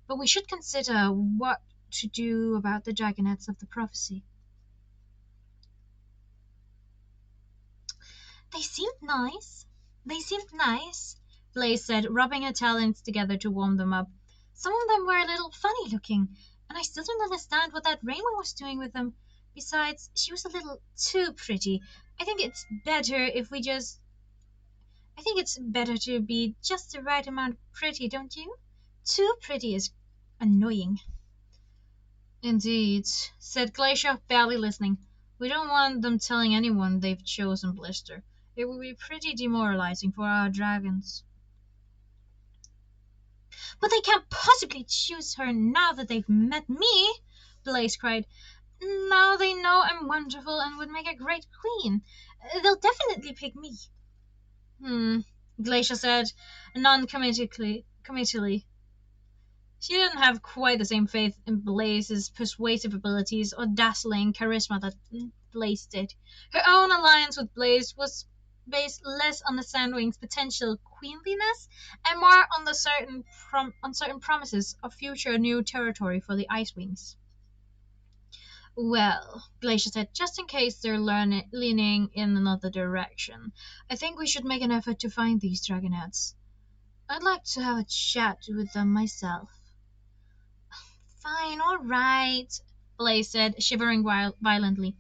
Speaker 1: but we should consider what to do about the Dragonettes of the prophecy. They seemed nice, Blaze said, rubbing her talons together to warm them up. Some of them were a little funny looking, and I still don't understand what that Rainbow was doing with them. Besides, she was a little too pretty. I think it's better to be just the right amount of pretty, don't you? Too pretty is annoying. Indeed, said Glacier, barely listening. We don't want them telling anyone they've chosen Blister. It would be pretty demoralizing for our dragons. But they can't possibly choose her now that they've met me, Blaze cried. Now they know I'm wonderful and would make a great queen. They'll definitely pick me. Glacier said, non-committally. She didn't have quite the same faith in Blaze's persuasive abilities or dazzling charisma that Blaze did. Her own alliance with Blaze was based less on the Sandwing's potential queenliness and more on the certain promises of future new territory for the Icewings. Well, Glacier said, just in case they're leaning in another direction, I think we should make an effort to find these Dragonettes. I'd like to have a chat with them myself. Fine, all right, Blaze said, shivering violently.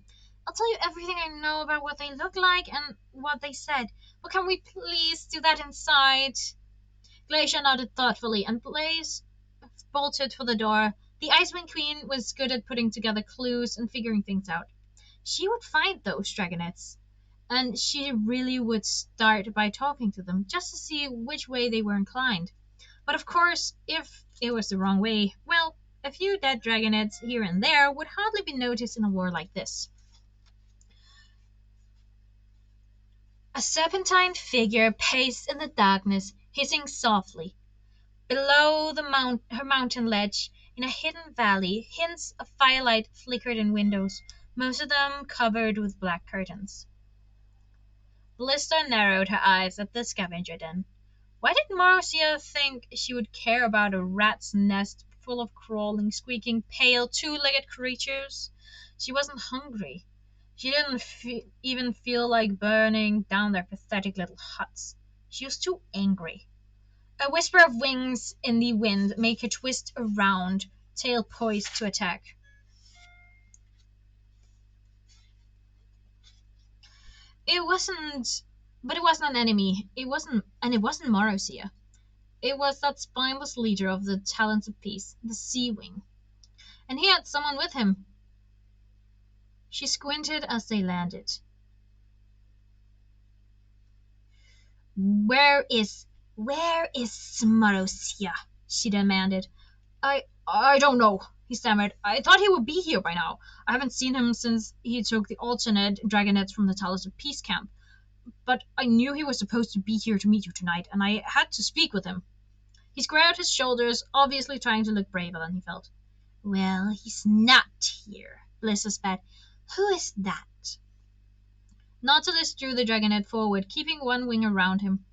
Speaker 1: I'll tell you everything I know about what they look like and what they said. But can we please do that inside? Glacier nodded thoughtfully, and Blaze bolted for the door. The Icewind Queen was good at putting together clues and figuring things out. She would find those Dragonettes, and she really would start by talking to them, just to see which way they were inclined. But of course, if it was the wrong way, well, a few dead Dragonettes here and there would hardly be noticed in a war like this. A serpentine figure paced in the darkness, hissing softly. Below her mountain ledge, in a hidden valley, hints of firelight flickered in windows, most of them covered with black curtains. Blister narrowed her eyes at the scavenger den. Why did Marcia think she would care about a rat's nest full of crawling, squeaking, pale, two-legged creatures? She wasn't hungry. She didn't even feel like burning down their pathetic little huts. She was too angry. A whisper of wings in the wind made her twist around, tail poised to attack. It wasn't, but it wasn't an enemy. It wasn't Marozia. It was that spineless leader of the Talents of Peace, the Sea Wing. And he had someone with him. She squinted as they landed. Where is Marozia? She demanded. I don't know, he stammered. I thought he would be here by now. I haven't seen him since he took the alternate dragonets from the Talents of Peace camp. But I knew he was supposed to be here to meet you tonight, and I had to speak with him. He squared his shoulders, obviously trying to look braver than he felt. Well, he's not here, Blister spat. Who is that? Nautilus drew the dragonet forward, keeping one wing around him.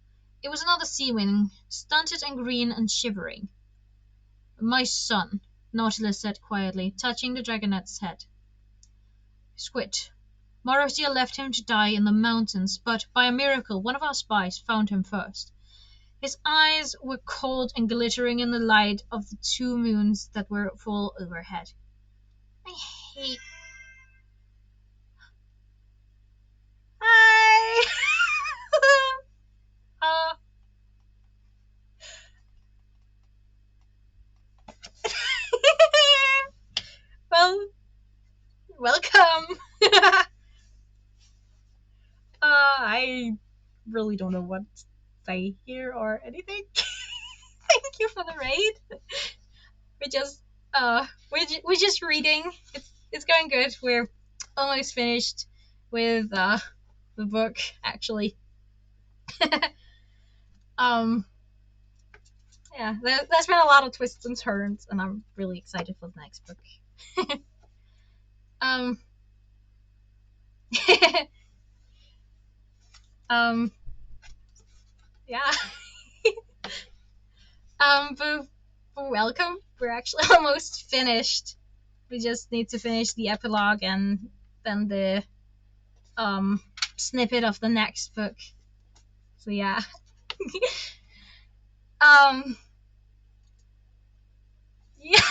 Speaker 1: It was another sea wing, stunted and green and shivering. My son, Nautilus said quietly, touching the dragonet's head. Squid. Marozia left him to die in the mountains, but by a miracle one of our spies found him first. His eyes were cold and glittering in the light of the 2 moons that were full overhead. I hate... Hi! Well, welcome! I really don't know what to say here or anything. Thank you for the raid. We're just reading. It's going good. We're almost finished with the book, actually. Yeah, there's been a lot of twists and turns, and I'm really excited for the next book. Yeah. But welcome. We're actually almost finished. We just need to finish the epilogue and then the snippet of the next book. So yeah. Yeah.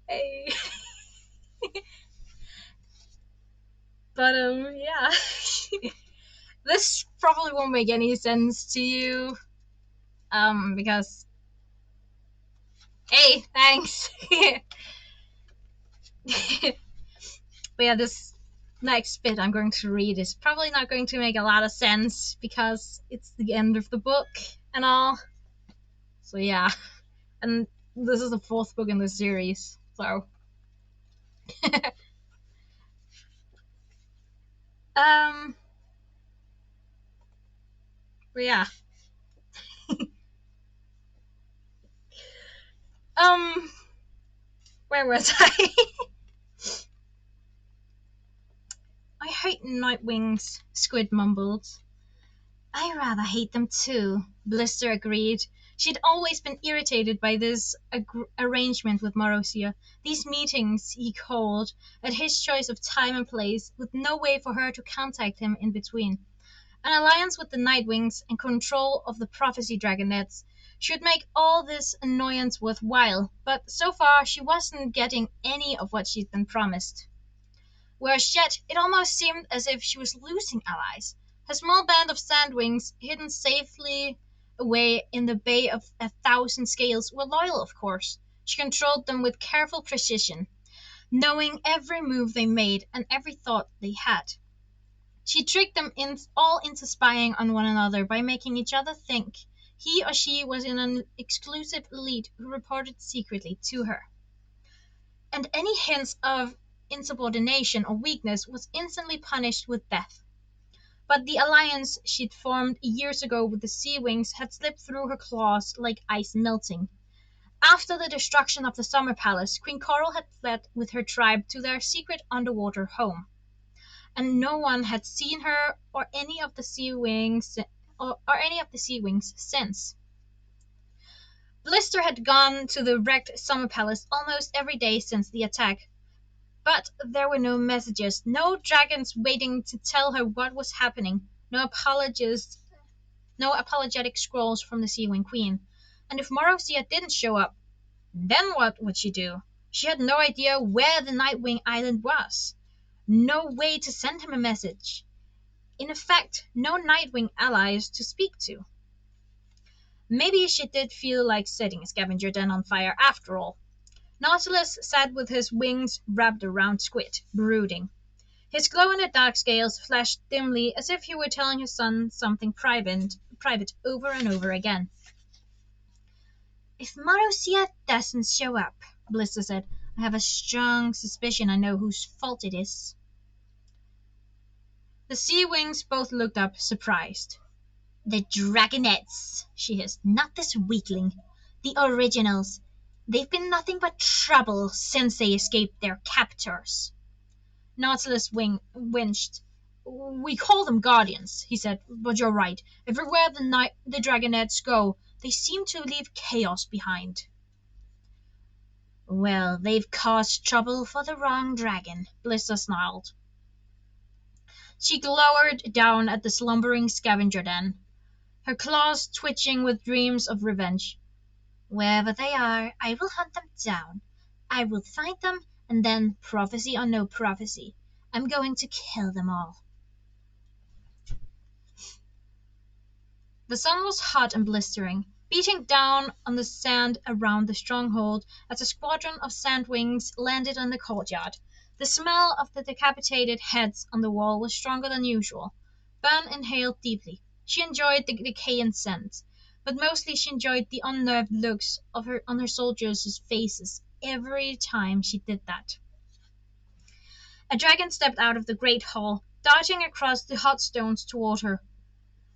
Speaker 1: Hey. But yeah. This probably won't make any sense to you. Because hey, thanks. But yeah, this next bit I'm going to read is probably not going to make a lot of sense because it's the end of the book and all. So yeah, and this is the 4th book in the series, so but yeah. Where was I? I hate Nightwings, Squid mumbled. I rather hate them too, Blister agreed. She'd always been irritated by this arrangement with Marozia. These meetings, he called, at his choice of time and place, with no way for her to contact him in between. An alliance with the Nightwings and control of the Prophecy Dragonets should make all this annoyance worthwhile, but so far she wasn't getting any of what she'd been promised. Whereas yet, it almost seemed as if she was losing allies. Her small band of Sandwings, hidden safely away in the Bay of 1,000 Scales, were loyal, of course. She controlled them with careful precision, knowing every move they made and every thought they had. She tricked them all into spying on one another by making each other think he or she was in an exclusive elite who reported secretly to her. And any hints of insubordination or weakness was instantly punished with death. But the alliance she'd formed years ago with the Sea Wings had slipped through her claws like ice melting. After the destruction of the Summer Palace, Queen Coral had fled with her tribe to their secret underwater home, and no one had seen her or any of the Sea Wings since. Blister had gone to the wrecked Summer Palace almost every day since the attack, but there were no messages, no dragons waiting to tell her what was happening, no apologetic scrolls from the Sea Wing Queen. And if Marozia didn't show up, then what would she do? She had no idea where the Nightwing Island was. No way to send him a message. In effect, no Nightwing allies to speak to. Maybe she did feel like setting a scavenger den on fire after all. Nautilus sat with his wings wrapped around Squid, brooding. His glow-in-the-dark scales flashed dimly as if he were telling his son something private over and over again. If Marozia doesn't show up, Blister said, I have a strong suspicion I know whose fault it is. The Sea Wings both looked up, surprised. The Dragonettes, she hissed, not this weakling. The originals. They've been nothing but trouble since they escaped their captors. Nautilus winched. We call them guardians, he said, but you're right. Everywhere the Dragonettes go, they seem to leave chaos behind. Well, they've caused trouble for the wrong dragon, Blister snarled. She glowered down at the slumbering scavenger den, her claws twitching with dreams of revenge. Wherever they are, I will hunt them down. I will find them, and then, prophecy or no prophecy, I'm going to kill them all. The sun was hot and blistering, beating down on the sand around the stronghold as a squadron of sandwings landed in the courtyard. The smell of the decapitated heads on the wall was stronger than usual. Bern inhaled deeply. She enjoyed the decaying scent, but mostly she enjoyed the unnerved looks on her soldiers' faces every time she did that. A dragon stepped out of the great hall, darting across the hot stones toward her.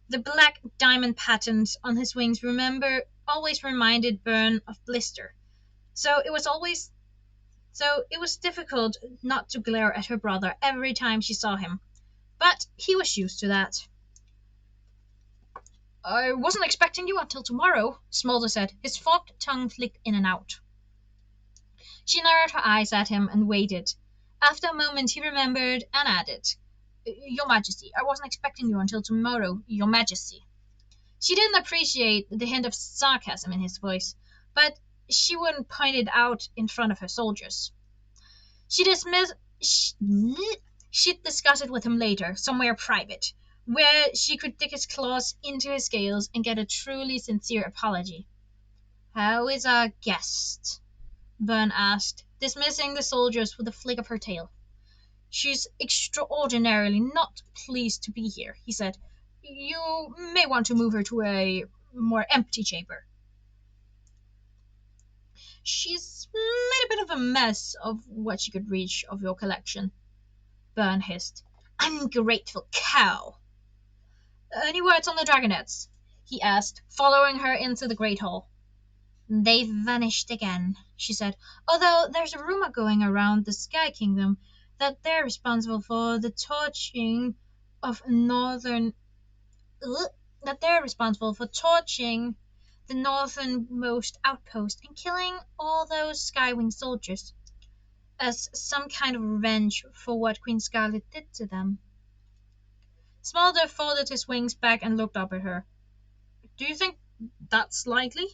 Speaker 1: The black diamond patterns on his wings always reminded Bern of Blister, so it was difficult not to glare at her brother every time she saw him. But he was used to that. I wasn't expecting you until tomorrow, Smolder said, his forked tongue flicked in and out. She narrowed her eyes at him and waited. After a moment he remembered and added, Your Majesty, I wasn't expecting you until tomorrow, Your Majesty. She didn't appreciate the hint of sarcasm in his voice, but she wouldn't point it out in front of her soldiers. She'd discuss it with him later, somewhere private, where she could dig his claws into his scales and get a truly sincere apology. How is our guest? Bern asked, dismissing the soldiers with a flick of her tail. She's extraordinarily not pleased to be here, he said. You may want to move her to a more empty chamber. She's made a bit of a mess of what she could reach of your collection, Bern hissed. Ungrateful cow. Any words on the Dragonettes? He asked, following her into the great hall. They've vanished again, she said, although there's a rumor going around the Sky Kingdom that they're responsible for the torching the northernmost outpost and killing all those Skywing soldiers as some kind of revenge for what Queen Scarlet did to them. Smolder folded his wings back and looked up at her. Do you think that's likely?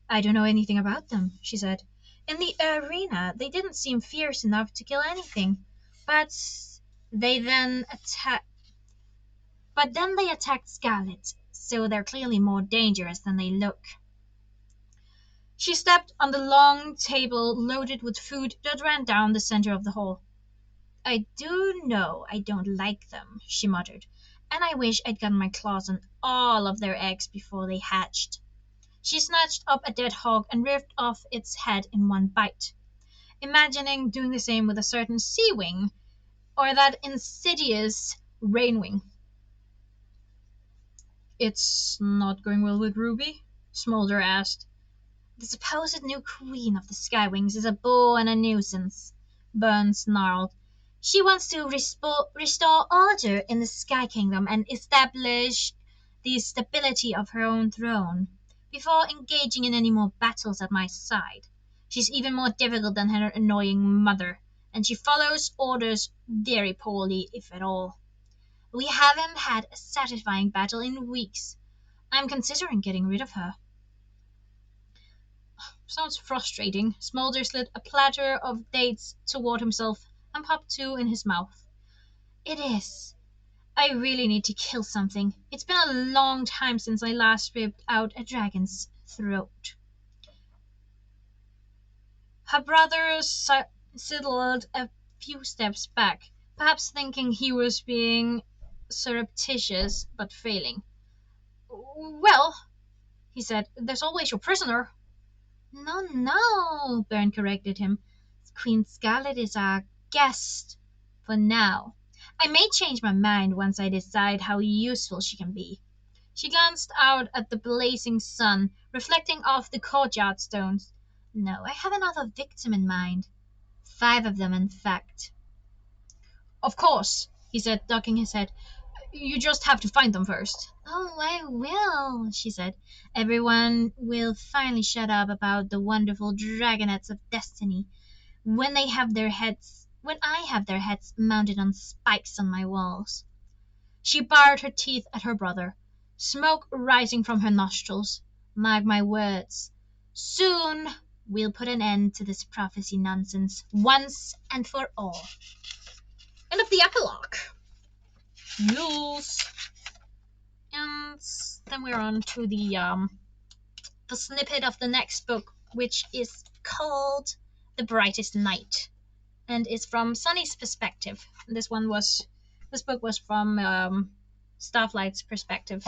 Speaker 1: I don't know anything about them, she said. In the arena, they didn't seem fierce enough to kill anything, but then they attacked Scarlet, so they're clearly more dangerous than they look. She stepped on the long table loaded with food that ran down the center of the hall. I do know I don't like them, she muttered, and I wish I'd gotten my claws on all of their eggs before they hatched. She snatched up a dead hog and ripped off its head in one bite, imagining doing the same with a certain sea wing, or that insidious rainwing. It's not going well with Ruby? Smolder asked. The supposed new queen of the Skywings is a bore and a nuisance, Bern snarled. She wants to restore order in the Sky Kingdom and establish the stability of her own throne before engaging in any more battles at my side. She's even more difficult than her annoying mother, and she follows orders very poorly, if at all. We haven't had a satisfying battle in weeks. I'm considering getting rid of her. Sounds frustrating. Smolder slid a platter of dates toward himself and popped two in his mouth. It is. I really need to kill something. It's been a long time since I last ripped out a dragon's throat. Her brother sidled a few steps back, perhaps thinking he was being surreptitious, but failing. Well, he said, there's always your prisoner. No, no, Bern corrected him. Queen Scarlet is our guest for now. I may change my mind once I decide how useful she can be. She glanced out at the blazing sun, reflecting off the courtyard stones. No, I have another victim in mind. 5 of them, in fact. Of course, he said, ducking his head. You just have to find them first. Oh, I will, she said. Everyone will finally shut up about the wonderful dragonets of destiny when I have their heads mounted on spikes on my walls. She bared her teeth at her brother, smoke rising from her nostrils. Mark my words. Soon we'll put an end to this prophecy nonsense once and for all. End of the epilogue. Yes. And then we're on to the snippet of the next book, which is called The Brightest Night, and it's from Sunny's perspective. This book was from Starflight's perspective.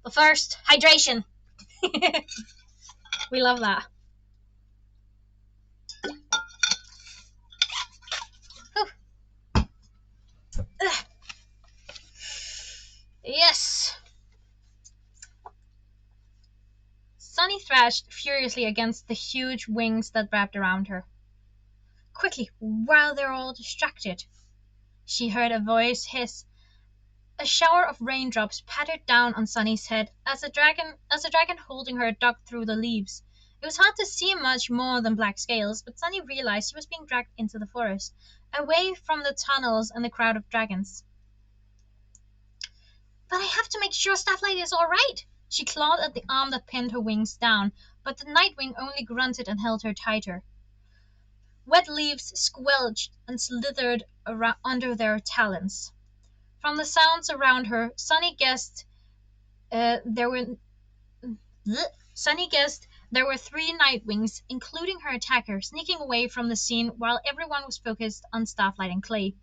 Speaker 1: But first, hydration. We love that. Yes. Sunny thrashed furiously against the huge wings that wrapped around her. Quickly, while they're all distracted. She heard a voice hiss. A shower of raindrops pattered down on Sunny's head as a dragon holding her ducked through the leaves. It was hard to see much more than black scales, but Sunny realized she was being dragged into the forest, away from the tunnels and the crowd of dragons. But I have to make sure Starflight is all right. She clawed at the arm that pinned her wings down, but the Nightwing only grunted and held her tighter. Wet leaves squelched and slithered under their talons. From the sounds around her, Sunny guessed there were 3 Nightwings, including her attacker, sneaking away from the scene while everyone was focused on Starflight and Clay.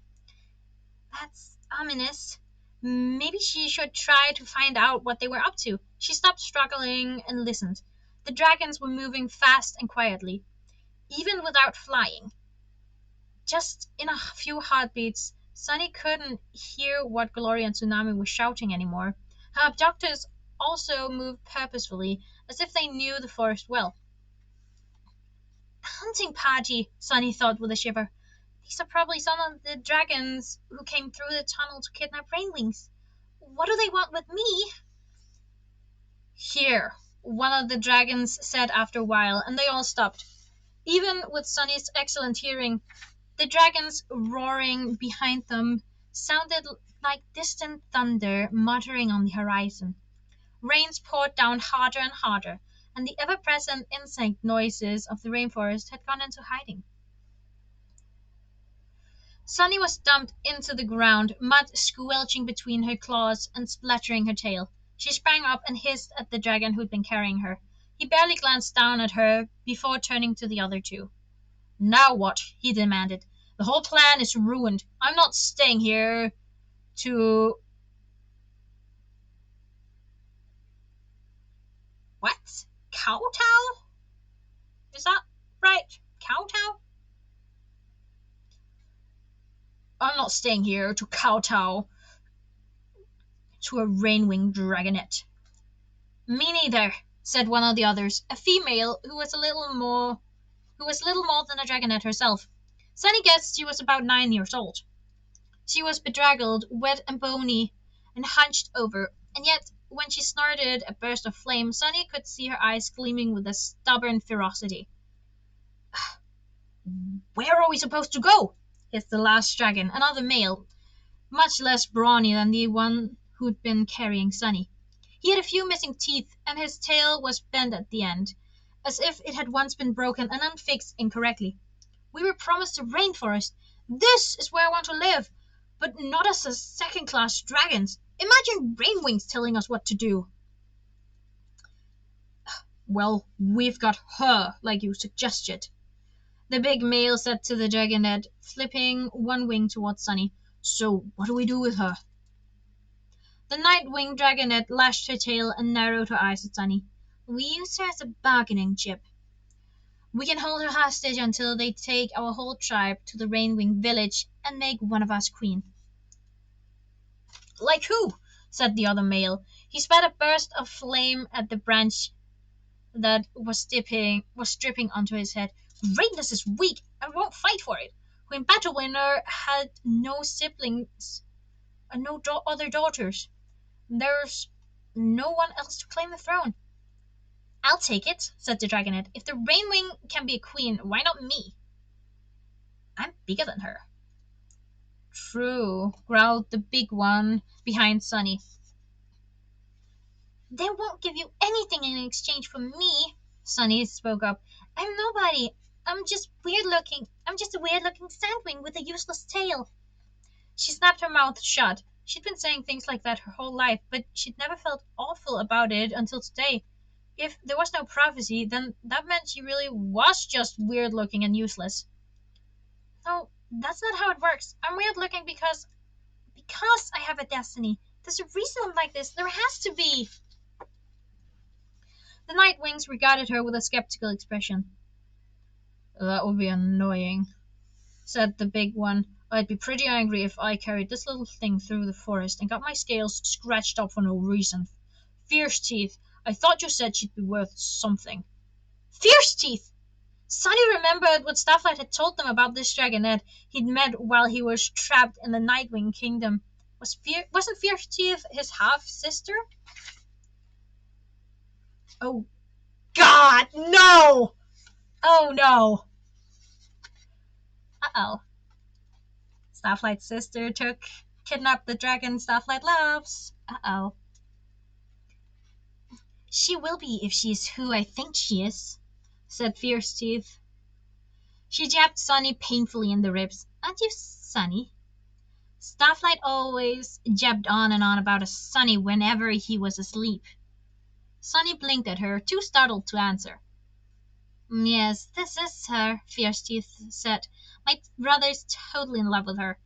Speaker 1: That's ominous. Maybe she should try to find out what they were up to. She stopped struggling and listened. The dragons were moving fast and quietly, even without flying. Just in a few heartbeats, Sunny couldn't hear what Gloria and Tsunami were shouting anymore. Her abductors also moved purposefully, as if they knew the forest well. A hunting party, Sunny thought with a shiver. These are probably some of the dragons who came through the tunnel to kidnap Rainwings. What do they want with me? Here, one of the dragons said after a while, and they all stopped. Even with Sunny's excellent hearing, the dragons roaring behind them sounded like distant thunder muttering on the horizon. Rains poured down harder and harder, and the ever-present insect noises of the rainforest had gone into hiding. Sunny was dumped into the ground, mud squelching between her claws and splattering her tail. She sprang up and hissed at the dragon who'd been carrying her. He barely glanced down at her before turning to the other 2. Now what? He demanded. The whole plan is ruined. I'm not staying here to... What? Kowtow? Is that right? Kowtow? I'm not staying here to kowtow to a Rainwing dragonet. Me neither, said one of the others, a female who was little more than a dragonet herself. Sunny guessed she was about 9 years old. She was bedraggled, wet and bony, and hunched over, and yet when she snorted a burst of flame, Sunny could see her eyes gleaming with a stubborn ferocity. Where are we supposed to go? Hissed the last dragon, another male, much less brawny than the one who'd been carrying Sunny. He had a few missing teeth, and his tail was bent at the end. as if it had once been broken and unfixed incorrectly. We were promised a rainforest. This is where I want to live, but not as a second-class dragons. Imagine Rainwings telling us what to do. Well, we've got her, like you suggested, the big male said to the dragonette, flipping one wing towards Sunny. So, what do we do with her? The night-winged dragonette lashed her tail and narrowed her eyes at Sunny. We use her as a bargaining chip. We can hold her hostage until they take our whole tribe to the Rainwing village and make one of us queen. Like who? Said the other male. He spat a burst of flame at the branch that was dripping onto his head. Greatness is weak and won't fight for it. Queen Battlewinner had no siblings and no other daughters. There's no one else to claim the throne. I'll take it, said the dragonette. If the Rainwing can be a queen, why not me? I'm bigger than her. True, growled the big one behind Sunny. They won't give you anything in exchange for me, Sunny spoke up. I'm nobody. I'm just a weird-looking sandwing with a useless tail. She snapped her mouth shut. She'd been saying things like that her whole life, but she'd never felt awful about it until today. If there was no prophecy, then that meant she really was just weird-looking and useless. No, that's not how it works. I'm weird-looking because I have a destiny. There's a reason I'm like this. There has to be. The Nightwings regarded her with a skeptical expression. That would be annoying, said the big one. I'd be pretty angry if I carried this little thing through the forest and got my scales scratched up for no reason. Fierce Teeth, I thought you said she'd be worth something. Fierce Teeth! Sunny remembered what Starflight had told them about this dragonette he'd met while he was trapped in the Nightwing Kingdom. Wasn't Fierce Teeth his half-sister? Oh, God, no! Oh, no! Uh-oh. Starflight's sister kidnapped the dragon Starflight loves. Uh-oh. She will be if she's who I think she is, said Fierce Teeth. She jabbed Sunny painfully in the ribs. Aren't you Sunny? Starflight always jabbed on and on about a Sunny whenever he was asleep. Sunny blinked at her, too startled to answer. Yes, this is her, Fierce Teeth said. My brother's totally in love with her.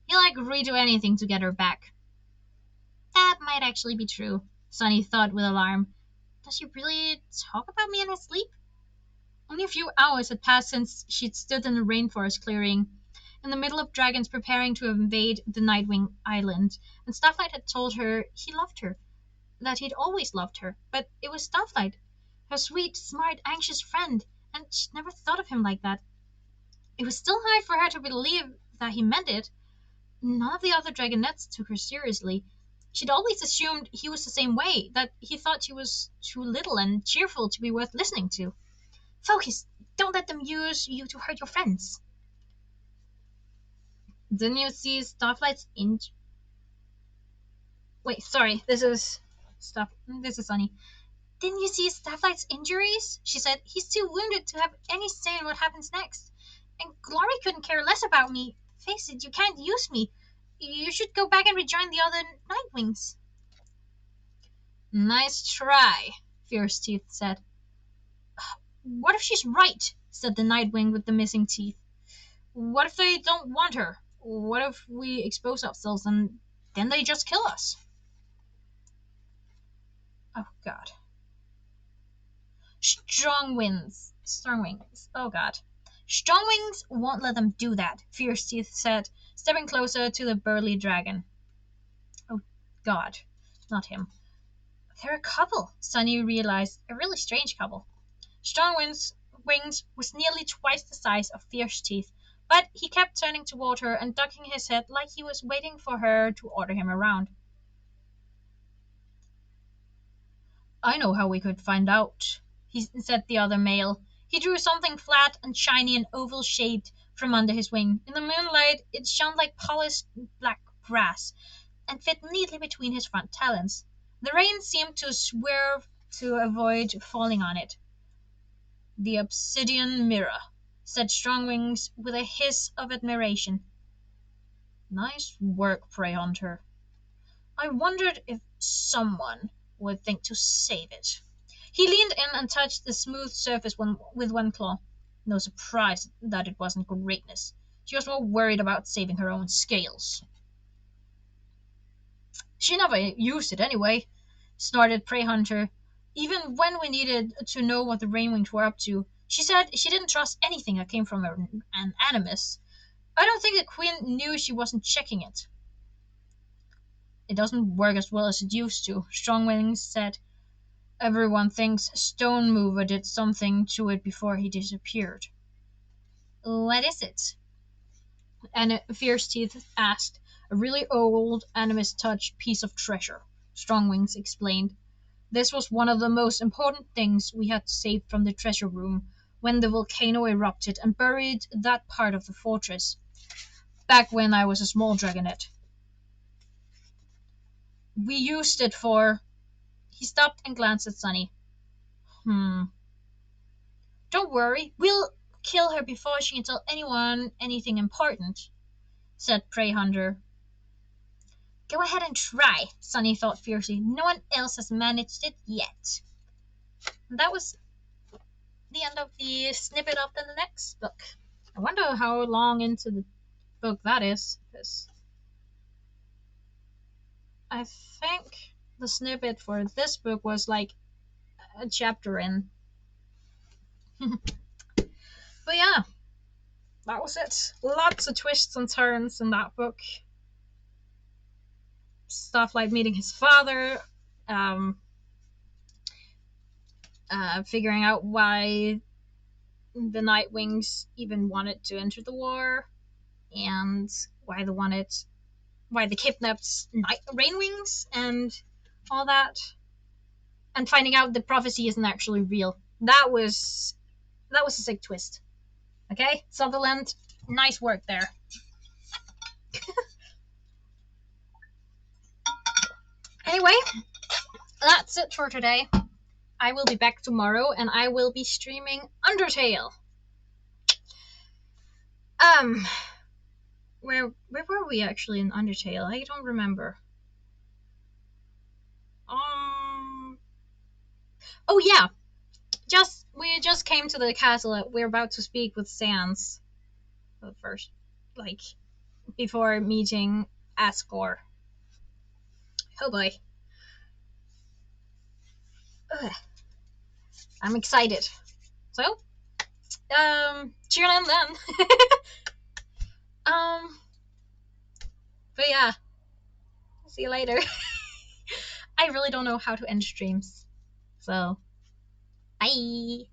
Speaker 1: He'll agree to anything to get her back. That might actually be true, Sunny thought with alarm. Does he really talk about me in his sleep? Only a few hours had passed since she'd stood in the rainforest clearing, in the middle of dragons preparing to invade the Nightwing Island, and Starflight had told her he loved her, that he'd always loved her, but it was Starflight, her sweet, smart, anxious friend, and she'd never thought of him like that. It was still hard for her to believe that he meant it. None of the other dragonettes took her seriously. She'd always assumed he was the same way, that he thought she was too little and cheerful to be worth listening to. Focus! Don't let them use you to hurt your friends. Didn't you see Starflight's Wait, sorry, this is Sunny. Didn't you see Starflight's injuries? She said. He's too wounded to have any say in what happens next. And Glory couldn't care less about me. Face it, you can't use me. You should go back and rejoin the other Nightwings. Nice try, Fierce Teeth said. What if she's right? Said the Nightwing with the missing teeth. What if they don't want her? What if we expose ourselves and then they just kill us? Oh, God. Strong wings. Oh, God. Strong wings won't let them do that, Fierce Teeth said, stepping closer to the burly dragon. Oh, God. Not him. They're a couple, Sunny realized. A really strange couple. Strong Wings was nearly twice the size of Fierce Teeth, but he kept turning toward her and ducking his head like he was waiting for her to order him around. I know how we could find out, said the other male. He drew something flat and shiny and oval-shaped from under his wing. In the moonlight, it shone like polished black brass and fit neatly between his front talons. The reins seemed to swerve to avoid falling on it. The obsidian mirror, said Strongwings with a hiss of admiration. Nice work, Prey Hunter. I wondered if someone would think to save it. He leaned in and touched the smooth surface with one claw. No surprise that it wasn't greatness. She was more worried about saving her own scales. She never used it anyway, snorted Prey Hunter. Even when we needed to know what the Rainwings were up to, she said she didn't trust anything that came from an animus. I don't think the Queen knew she wasn't checking it. It doesn't work as well as it used to, Strongwings said. Everyone thinks Stone Mover did something to it before he disappeared. What is it? And Fierce Teeth asked. A really old, animus touch piece of treasure, Strongwings explained. This was one of the most important things we had saved from the treasure room when the volcano erupted and buried that part of the fortress. Back when I was a small dragonette. We used it for... He stopped and glanced at Sunny. Don't worry, we'll kill her before she can tell anyone anything important, said Prey Hunter. Go ahead and try, Sunny thought fiercely. No one else has managed it yet. And that was the end of the snippet of the next book. I wonder how long into the book that is, because I think the snippet for this book was like a chapter in. But yeah, that was it. Lots of twists and turns in that book. Stuff like meeting his father, figuring out why the Nightwings even wanted to enter the war, and why they kidnapped Rainwings and all that, and finding out the prophecy isn't actually real. That was a sick twist. Okay, Sutherland, nice work there. Anyway, that's it for today. I will be back tomorrow, and I will be streaming Undertale. Where were we actually in Undertale? I don't remember. Oh yeah, we just came to the castle. We're about to speak with Sans first, like before meeting Asgore. Oh boy. Ugh. I'm excited. So, tune in then. But yeah, see you later. I really don't know how to end streams, so bye.